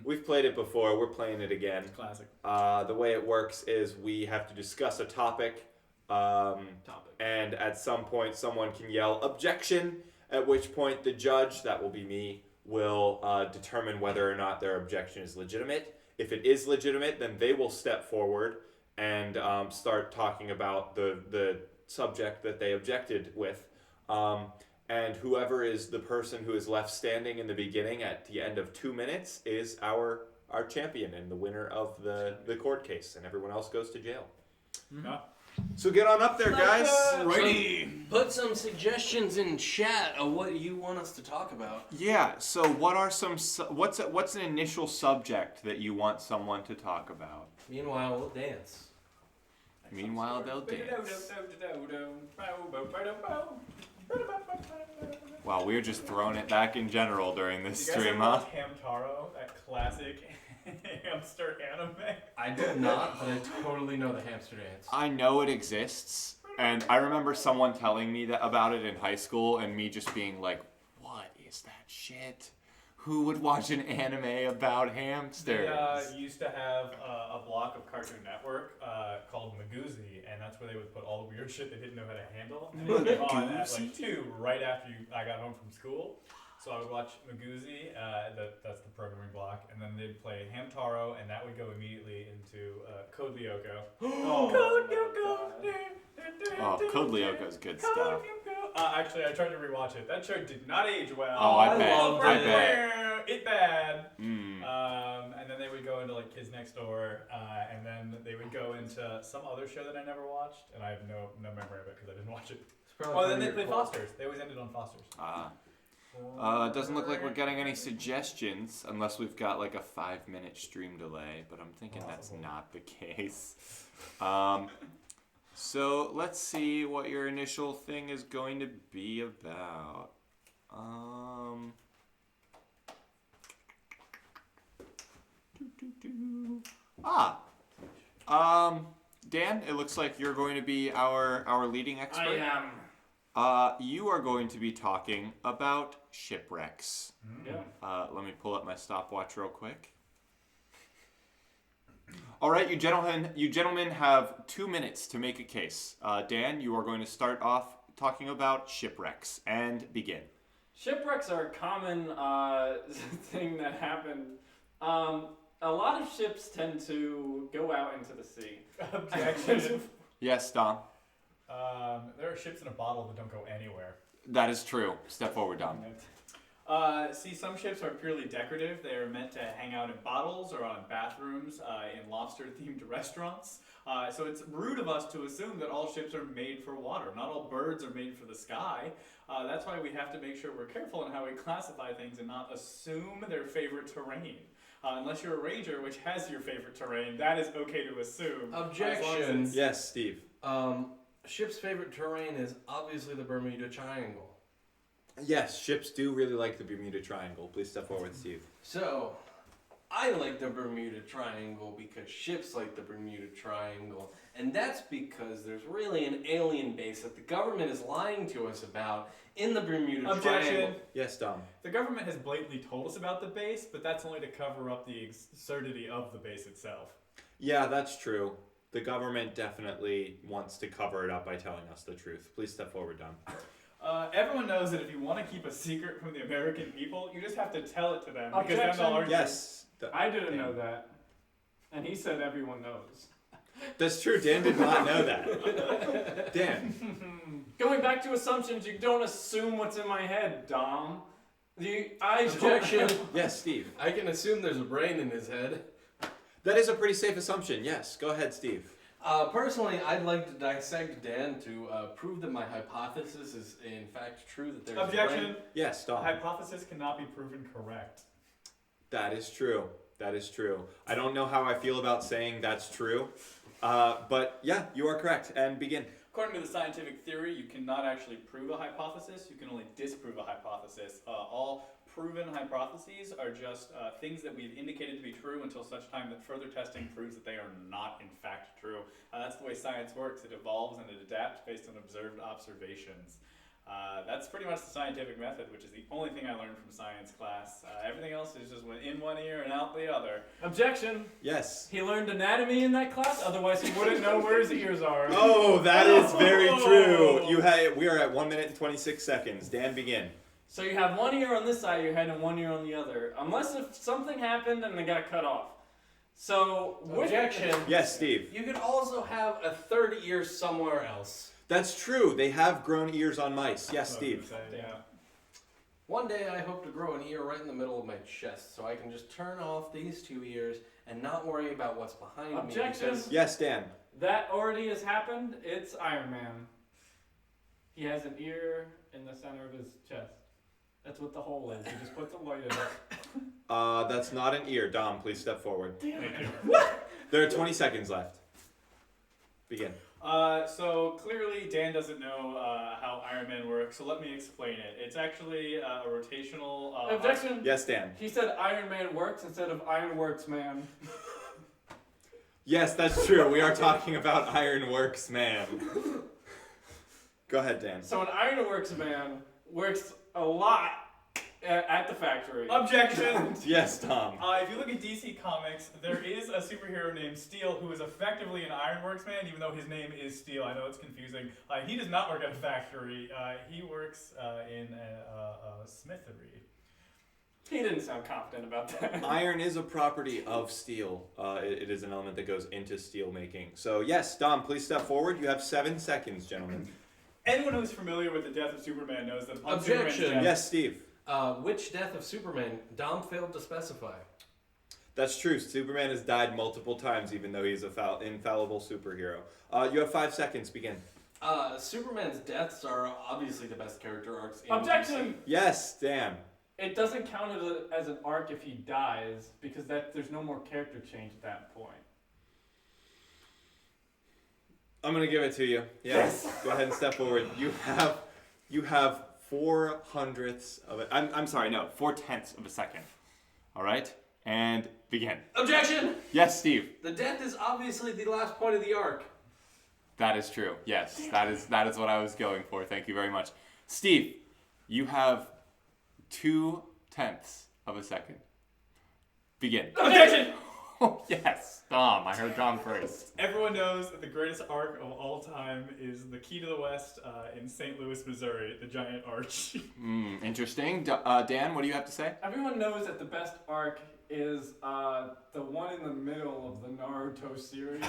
We've played it before. We're playing it again. Classic. The way it works is we have to discuss a topic, and at some point someone can yell objection, at which point the judge, that will be me, will determine whether or not their objection is legitimate. If it is legitimate, then they will step forward and start talking about the subject that they objected with. And whoever is the person who is left standing in the beginning at the end of 2 minutes is our champion and the winner of the court case, and everyone else goes to jail. Yeah. So get on up there, guys. Righty. Put some suggestions in chat of what you want us to talk about. Yeah. So what are what's an initial subject that you want someone to talk about? Meanwhile, we'll dance. Meanwhile, they'll dance. Wow, we're just throwing it back in general during this You guys stream, ever huh? watch Hamtaro, that classic hamster anime? I do not, but I totally know the hamster dance. I know it exists, and I remember someone telling me about it in high school, and me just being like, "What is that shit? Who would watch an anime about hamsters?" They used to have a block of Cartoon Network called Magoozy, and that's where they would put all the weird shit they didn't know how to handle. And it would be on at like 2 right after I got home from school. So I would watch Magoozy, that's the programming block, and then they'd play Hamtaro, and that would go immediately into Code Lyoko. Code Lyoko! Oh, Code Lyoko's good stuff. Actually, I tried to rewatch it. That show did not age well. Oh, I bet. loved I it. bet. It bad. Mm. And then they would go into like Kids Next Door, and then they would go into some other show that I never watched, and I have no memory of it because I didn't watch it. Oh, then they played Fosters. They always ended on Fosters. It doesn't look like we're getting any suggestions unless we've got like a 5-minute stream delay, but I'm thinking that's not the case. So let's see what your initial thing is going to be about. Dan, it looks like you're going to be our leading expert. I am. You are going to be talking about shipwrecks. Yeah. Let me pull up my stopwatch real quick. All right, you gentlemen have 2 minutes to make a case. Dan, you are going to start off talking about shipwrecks and begin. Shipwrecks are a common thing that happen. A lot of ships tend to go out into the sea. Objection. Yes, Dom. There are ships in a bottle that don't go anywhere. That is true. Step forward, Dom. See, some ships are purely decorative. They are meant to hang out in bottles or on bathrooms in lobster-themed restaurants. So it's rude of us to assume that all ships are made for water. Not all birds are made for the sky. That's why we have to make sure we're careful in how we classify things and not assume their favorite terrain. Unless you're a ranger, which has your favorite terrain, that is okay to assume. Objection. Yes, Steve. Ship's favorite terrain is obviously the Bermuda Triangle. Yes, ships do really like the Bermuda Triangle. Please step forward, Steve. So, I like the Bermuda Triangle because ships like the Bermuda Triangle. And that's because there's really an alien base that the government is lying to us about in the Bermuda Objection. Triangle. Yes, Dom. The government has blatantly told us about the base, but that's only to cover up the absurdity of the base itself. Yeah, that's true. The government definitely wants to cover it up by telling us the truth. Please step forward, Dom. Everyone knows that if you want to keep a secret from the American people, you just have to tell it to them. Because Objection. then they'll argue. Yes. I didn't know that. And he said everyone knows. That's true. Dan did not know that. Dan. Go going back to assumptions. You don't assume what's in my head, Dom. Objection. Yes, Steve. I can assume there's a brain in his head. That is a pretty safe assumption. Yes. Go ahead, Steve. Personally, I'd like to dissect Dan to prove that my hypothesis is in fact true, that there's a Objection. brain. Yes, Dom. Hypothesis cannot be proven correct. That is true. That is true. I don't know how I feel about saying that's true, but yeah, you are correct. And begin. According to the scientific theory, you cannot actually prove a hypothesis. You can only disprove a hypothesis. All proven hypotheses are just things that we've indicated to be true until such time that further testing proves that they are not in fact true. That's the way science works. It evolves and it adapts based on observed observations. That's pretty much the scientific method, which is the only thing I learned from science class. Everything else is just in one ear and out the other. Objection. Yes. He learned anatomy in that class, otherwise he wouldn't know where his ears are. Oh, that is very true. We are at 1 minute and 26 seconds. Dan, begin. So you have one ear on this side of your head and one ear on the other, unless if something happened and they got cut off. So Objection. Yes, Steve. You could also have a third ear somewhere else. That's true. They have grown ears on mice. Yes, Steve. Yeah. One day I hope to grow an ear right in the middle of my chest so I can just turn off these two ears and not worry about what's behind Objection. me. Because Yes, Dan. That already has happened. It's Iron Man. He has an ear in the center of his chest. That's what the hole is. He just puts a light in it. That's not an ear. Dom, please step forward. Thank you. There are 20 seconds left. Begin. So clearly Dan doesn't know how Iron Man works, so let me explain it. It's actually a rotational... Objection. Yes, Dan. He said Iron Man works instead of Iron Works Man. Yes, that's true. We are talking about Ironworks Man. Go ahead, Dan. So an Iron Works Man works a lot at the factory. Objection. Yes, Tom. If you look at DC Comics, there is a superhero named Steel who is effectively an Ironworks man, even though his name is Steel. I know it's confusing. He does not work at a factory. He works in a smithery. He didn't sound confident about that. Iron is a property of steel. It is an element that goes into steel making. So yes, Dom, please step forward. You have 7 seconds, gentlemen. Anyone who's familiar with the death of Superman knows that upon Objection. Superman's death, Yes, Steve. which death of Superman? Dom failed to specify. That's true. Superman has died multiple times, even though he's an infallible superhero. You have 5 seconds. Begin. Superman's deaths are obviously the best character arcs in Objection! Yes, Dan. It doesn't count as an arc if he dies, because there's no more character change at that point. I'm gonna give it to you. Yes. Go ahead and step forward. You have 4/100ths of it. I'm sorry. No, 4/10ths of a second. All right. And begin. Objection! Yes, Steve. The death is obviously the last point of the arc. That is true. Yes, that is what I was going for. Thank you very much, Steve. You have 2/10ths of a second. Begin. Objection! Oh, yes, Dom. I heard Dom first. everyone knows that the greatest arc of all time is the Key to the West in St. Louis, Missouri, the giant arch. Interesting. Dan, what do you have to say? Everyone knows that the best arc is the one in the middle of the Naruto series.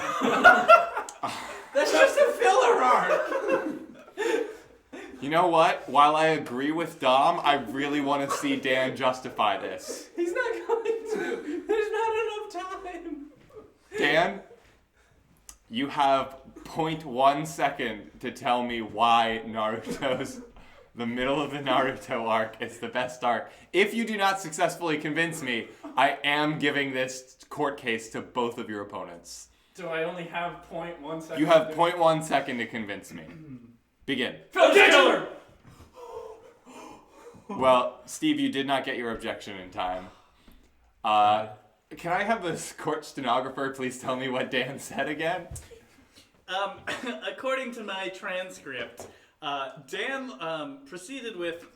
That's just a filler arc! You know what? While I agree with Dom, I really want to see Dan justify this. He's not going to. There's not enough time. Dan, you have 0.1 second to tell me why the middle of the Naruto arc is the best arc. If you do not successfully convince me, I am giving this court case to both of your opponents. Do I only have 0.1 second? You have 0.1 second to convince me. Begin. Objection! Well, Steve, you did not get your objection in time. Can I have the court stenographer please tell me what Dan said again? According to my transcript, Dan proceeded with,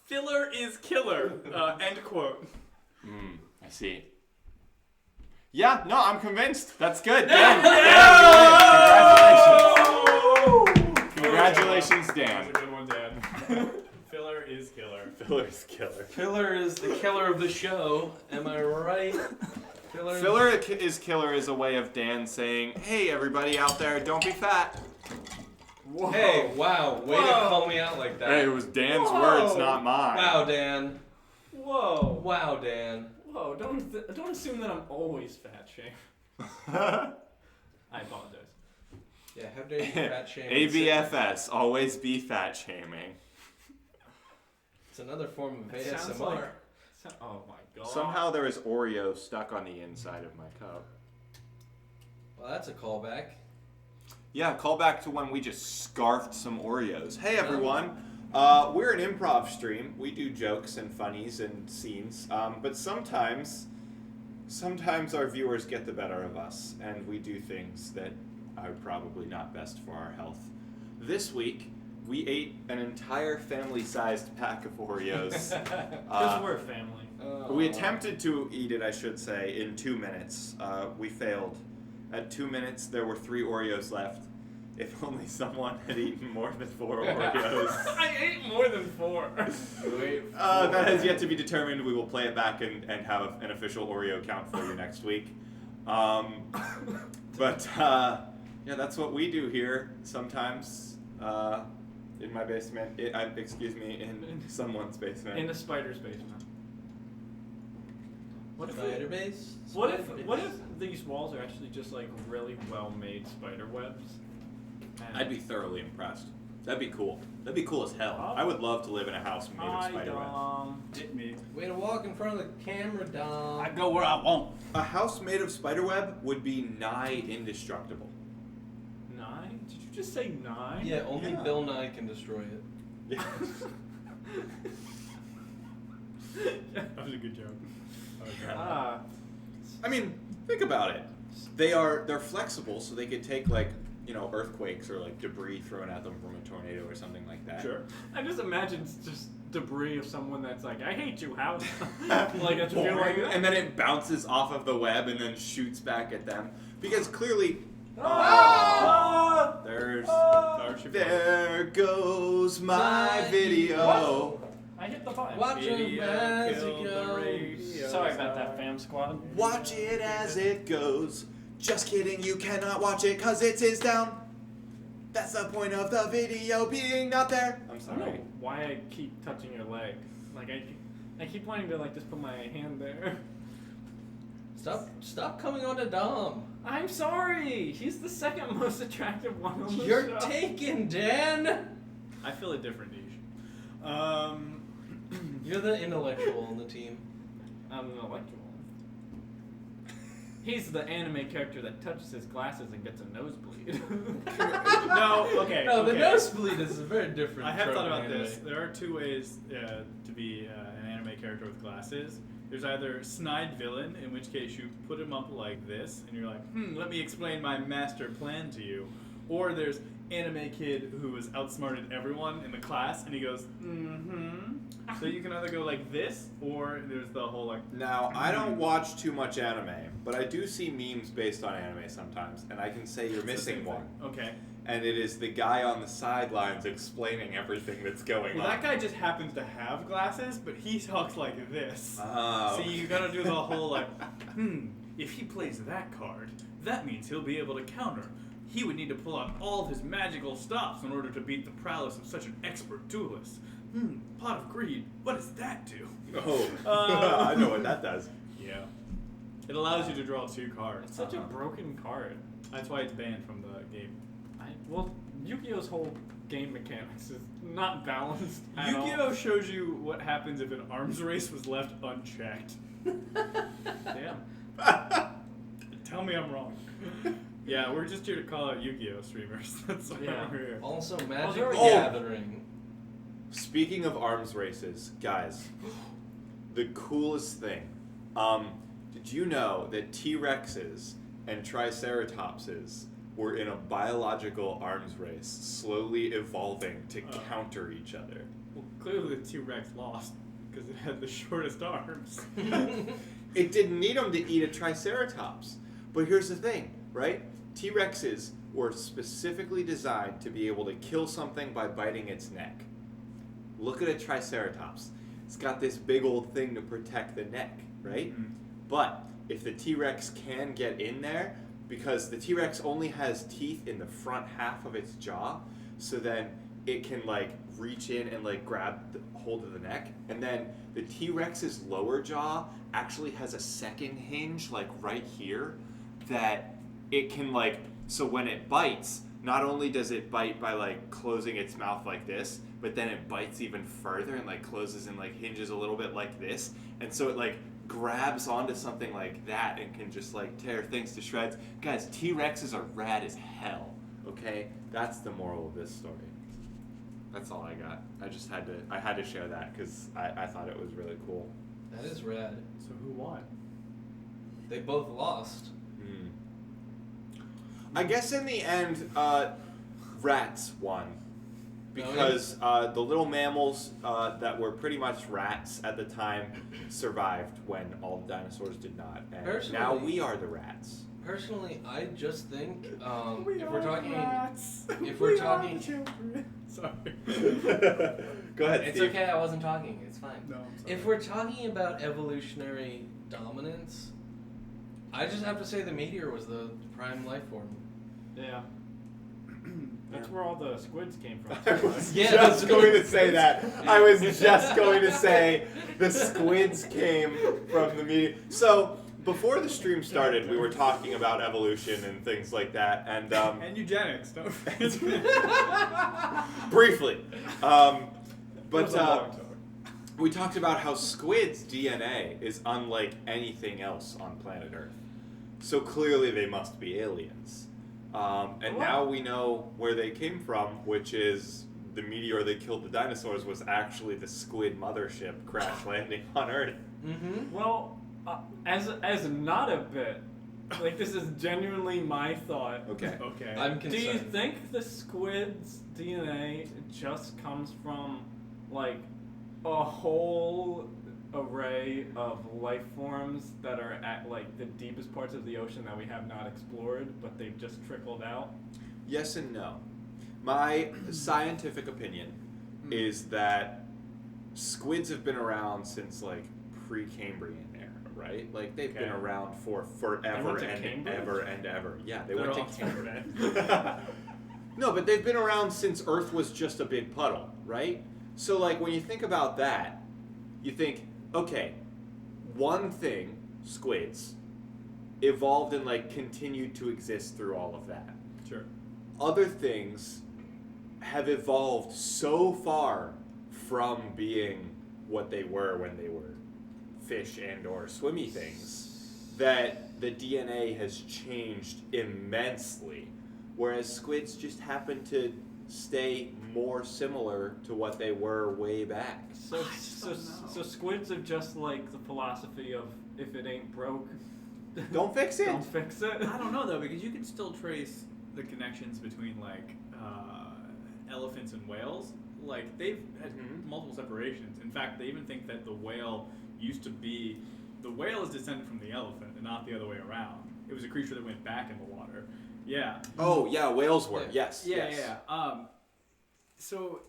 "Filler is killer," end quote. I see. Yeah, no, I'm convinced. That's good. Dan, Congratulations, Dan. That's a good one, Dan. Filler is killer. Filler is killer. Filler is the killer of the show. Am I right? Filler is killer is a way of Dan saying, hey, everybody out there, don't be fat. Whoa. Hey, wow, way to call me out like that. Hey, it was Dan's Whoa. words, not mine. Wow, Dan. Whoa. Wow, Dan. Whoa, don't assume that I'm always fat shame. I apologize. Yeah, how dare you fat shame? ABFS, always be fat shaming. It's another form of That ASMR. sounds like- Oh my god. Somehow there is Oreo stuck on the inside of my cup. Well, that's a callback. Yeah, call back to when we just scarfed some Oreos. Hey everyone, we're an improv stream. We do jokes and funnies and scenes, but sometimes our viewers get the better of us, and we do things that are probably not best for our health. This week, we ate an entire family-sized pack of Oreos. Because we're a family. We attempted to eat it, I should say, in 2 minutes. We failed. At 2 minutes, there were 3 Oreos left. If only someone had eaten more than 4 Oreos. I ate more than 4. That has yet to be determined. We will play it back and have an official Oreo count for you next week. Yeah, that's what we do here sometimes. In my basement. In someone's basement. In a spider's basement. What if Spider base? What if these walls are actually just like really well made spider webs? And I'd be thoroughly impressed. That'd be cool. That'd be cool as hell. I would love to live in a house made of spider web. Hit me. Way to walk in front of the camera, Dom. I go where I want. A house made of spider web would be nigh indestructible. 9? Did you just say 9? Yeah, only Yeah. Bill Nye can destroy it. Yeah. That was a good joke. I mean, think about it. They're flexible, so they could take like, earthquakes or like debris thrown at them from a tornado or something like that. Sure. I just imagine it's just debris of someone that's like, I hate you, house. Like it's feel like that. And then it bounces off of the web and then shoots back at them. Because clearly, there goes my video. I hit the button. Watch him Video as he killed the goes. radio. Sorry about that, fam squad. Watch it as it goes. Just kidding, you cannot watch it cause it is down. That's the point of the video being not there. I'm I don't know sorry. why I keep touching your leg. Like I keep wanting to like just put my hand there. Stop coming on to Dom. I'm sorry. He's the second most attractive one on the You're show. taken, Dan. I feel a different niche. You're the intellectual on the team. I'm an intellectual. He's the anime character that touches his glasses and gets a nosebleed. No, okay. No, the okay. nosebleed is a very different. I have trope thought in about anime. this. There are 2 ways to be an anime character with glasses. There's either snide villain, in which case you put him up like this, and you're like, let me explain my master plan to you. Or there's anime kid who has outsmarted everyone in the class, and he goes, So you can either go like this, or there's the whole like. Now, I don't watch too much anime, but I do see memes based on anime sometimes, and I can say you're It's the missing same one. thing. Okay. And it is the guy on the sidelines explaining everything that's going Well, on. that guy just happens to have glasses, but he talks like this. Oh. So you gotta do the whole like, if he plays that card, that means he'll be able to counter. He would need to pull out all of his magical stops in order to beat the prowess of such an expert duelist. Pot of Greed, what does that do? Oh, I know what that does. Yeah. It allows you to draw 2 cards. It's such a broken card. That's why it's banned from the game. Well, Yu-Gi-Oh's whole game mechanics is not balanced at all. Yu-Gi-Oh shows you what happens if an arms race was left unchecked. Damn. Tell me I'm wrong. Yeah, we're just here to call out Yu-Gi-Oh streamers. That's why Yeah. we're here. Also, Magic there the we go. Gathering. Speaking of arms races, guys, the coolest thing. Did you know that T-Rexes and Triceratopses were in a biological arms race, slowly evolving to counter each other? Well, clearly the T-Rex lost because it had the shortest arms. It didn't need them to eat a Triceratops. But here's the thing, right? T-Rexes were specifically designed to be able to kill something by biting its neck. Look at a Triceratops. It's got this big old thing to protect the neck, right? Mhm. But if the T-Rex can get in there, because the T-Rex only has teeth in the front half of its jaw, so then it can like reach in and like grab hold of the neck, and then the T-Rex's lower jaw actually has a second hinge like right here that it can like, so when it bites, not only does it bite by like closing its mouth like this, but then it bites even further and like closes and like hinges a little bit like this, and so it like grabs onto something like that and can just like tear things to shreds. Guys, T-Rexes are rad as hell, okay? That's the moral of this story. That's all I got. I had to share that because I thought it was really cool. That is rad. So who won? They both lost. I guess in the end, rats won. Because the little mammals that were pretty much rats at the time survived when all the dinosaurs did not. And Personally- now we are the rats. Personally, I just think if We we're are talking, rats. if we're We are talking- the children. Sorry. Go ahead, it's Steve. okay. I wasn't talking. It's fine. No, I'm sorry. If we're talking about evolutionary dominance, I just have to say the meteor was the prime life form. Yeah. That's where all the squids came from. I was Yeah, just going to say that. I was just going to say the squids came from the meteor. So before the stream started, we were talking about evolution and things like that, and And eugenics, don't forget. briefly. It was But a long talk. we talked about how squids' DNA is unlike anything else on planet Earth. So clearly they must be aliens. And now we know where they came from, which is the meteor that killed the dinosaurs was actually the squid mothership crash landing on Earth. Mm-hmm. Well, as not a bit, like this is genuinely my thought. Okay. Okay. I'm Do concerned. you think the squid's DNA just comes from like a whole array of life forms that are at like the deepest parts of the ocean that we have not explored, but they've just trickled out? Yes and no. My scientific opinion is that squids have been around since like pre-Cambrian era, right? Like they've been Okay. around for They forever went to and Cambridge? ever and ever. Yeah, they They're went all to Cambridge. No, but they've been around since Earth was just a big puddle, right? So like when you think about that, you think, okay, one thing, squids, evolved and like continued to exist through all of that. Sure. Other things have evolved so far from being what they were when they were fish and or swimmy things that the DNA has changed immensely, whereas squids just happen to stay more similar to what they were way back. So squids are just like the philosophy of if it ain't broke, Don't fix it. don't fix it. I don't know though, because you can still trace the connections between like elephants and whales. Like they've had multiple separations. In fact, they even think that the whale used to be, the whale is descended from the elephant and not the other way around. It was a creature that went back in the water. Yeah. Oh yeah, whales were. Yes. Yeah, yes. yeah. So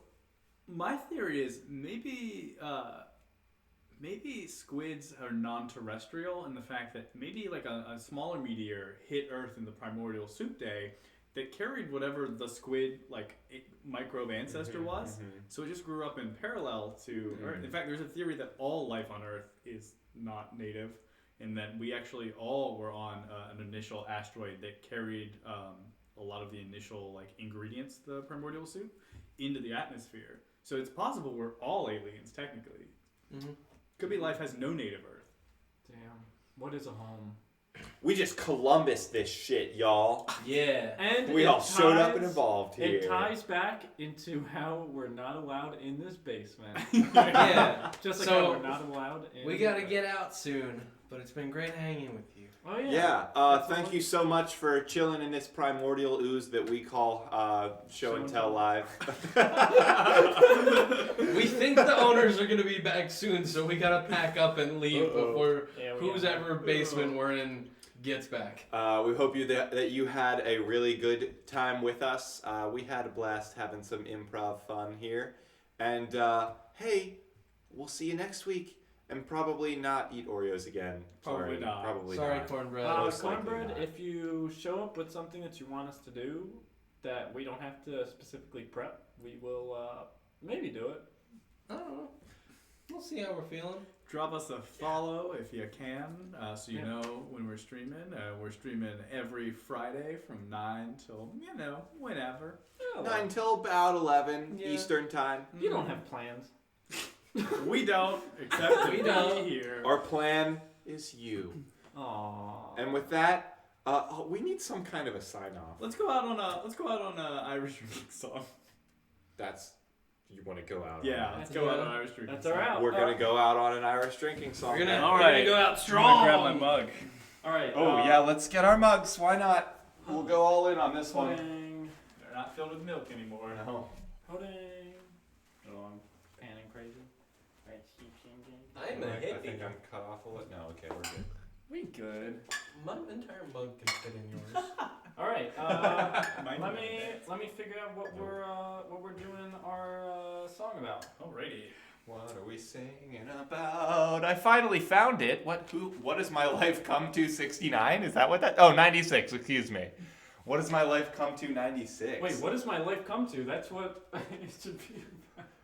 my theory is maybe maybe squids are non-terrestrial in the fact that maybe like a smaller meteor hit Earth in the primordial soup day that carried whatever the squid like microbe ancestor was. So it just grew up in parallel to Earth. In fact, there's a theory that all life on Earth is not native, and that we actually all were on an initial asteroid that carried a lot of the initial like ingredients, the primordial soup, into the atmosphere. So it's possible we're all aliens technically. Mm-hmm. Could be life has no native Earth. Damn, what is a home? We just Columbus this shit, y'all. Yeah. And We it all showed up and ties- evolved here. It ties back into how we're not allowed in this basement. Yeah. Just like So, how we're not allowed in. We gotta get out soon, but it's been great hanging with you. Oh yeah. Yeah, thank you so much for chilling in this primordial ooze that we call Show and Tell Live. We think the owners are gonna be back soon, so we gotta pack up and leave before Yeah, we whose gotta- ever basement we're in gets back. We hope that you had a really good time with us. We had a blast having some improv fun here. And hey, we'll see you next week. and probably not eat Oreos again. Probably Sorry, not. Probably Sorry, not. cornbread. Most likely Cornbread, not. if you show up with something that you want us to do that we don't have to specifically prep, we will maybe do it. I don't know. We'll see how we're feeling. Drop us a follow if you can, so you Yeah. know when we're streaming. We're streaming every Friday from 9 till, whenever. 9 till about 11 Yeah. Eastern time. You don't have plans. We don't, except We we don't. be here. Our plan is you. Aww. And with that, we need some kind of a sign off. Let's go out on a Irish drinking song. That's you want to go out. Yeah, on. let's go out on an Irish drinking That's song. our out. We're gonna go out on an Irish drinking song. We're gonna, now. we're gonna go out I'm strong. gonna grab my mug. All right. Oh yeah, let's get our mugs. Why not? We'll go all in on this one. Pudding. They're not filled with milk anymore. No. Pudding. Oh, I'm panning crazy. Right, keep changing. I'm a I hippie. think I'm cut off a little. No, okay, we're good. We good. My entire mug can fit in yours. All right. Mine let me figure out what we're doing our song about. Alrighty. What are we singing about? I finally found it. What does my life come to 69? Is that what that? Oh, 96, excuse me. What does my life come to 96? Wait, what does my life come to? That's what it should be.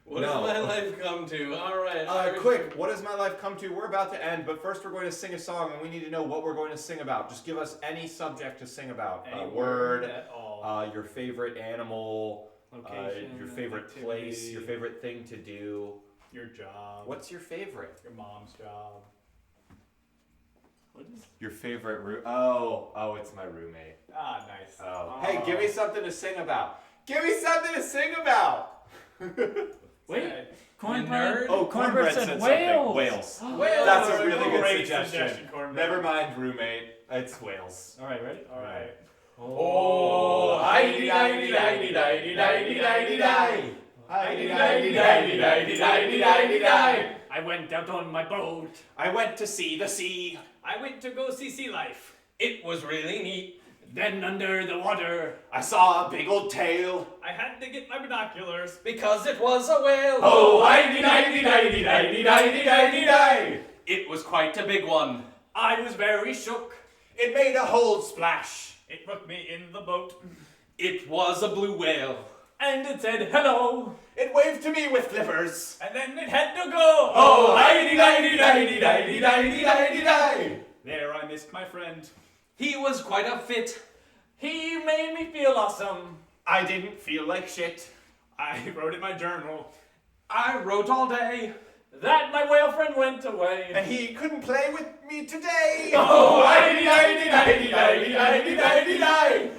What No. does my life come to? All right. Quick, what does my life come to? We're about to end, but first we're going to sing a song, and we need to know what we're going to sing about. Just give us any subject to sing about. Any A word, at all. your favorite animal, Location. your favorite place, activity. your favorite thing to do. Your job. What's your favorite? Your mom's job. What is? Your favorite room? Oh, it's my roommate. Ah, nice. Oh. Hey, give me something to sing about. Give me something to sing about. Wait, Sad. cornbread. Oh, Cornbread said something. whales. Whales. Whales. That's a Oh, really good great suggestion. Cornbread. Never mind, roommate. It's whales. All right, ready? All right. Oh, hi-de-di-di-di-di-di-di-di-di. Hi-de-di-di-di-di-di-di-di-di. I went out on my boat. I went to see the sea. I went to go see Sea Life. It was really neat. Then under the water. I saw a big old tail. I had to get my binoculars. Because it was a whale. Oh, hi-de-di-di-di-di-di-di-di-di-di. It was quite a big one. I was very shook. It made a whole splash. It put me in the boat. It was a blue whale. And it said hello. It waved to me with flippers. And then it had to go. Oh, hi-de-di-di-di-di-di-di-di-di-di. There I missed my friend. He was quite a fit. He made me feel awesome. I didn't feel like shit. I wrote in my journal. I wrote all day. That my whale friend went away. And he couldn't play with me today. Oh, hi-de-di-di-di-di-di-di-di-di.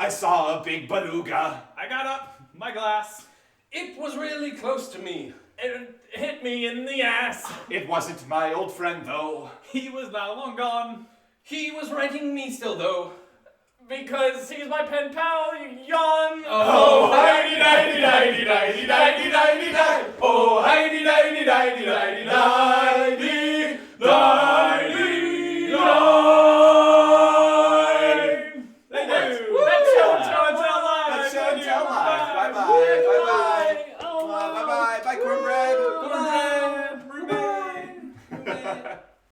I saw a big beluga. I got up, my glass. It was really close to me. It hit me in the ass. It wasn't my old friend, though. He was not long gone. He was writing me still, though. Because he's my pen pal, yawn. Oh, hi-de-di-di-di-di-di-di-di-di-di. Oh, hi-de-di-di-di-di-di-di-di.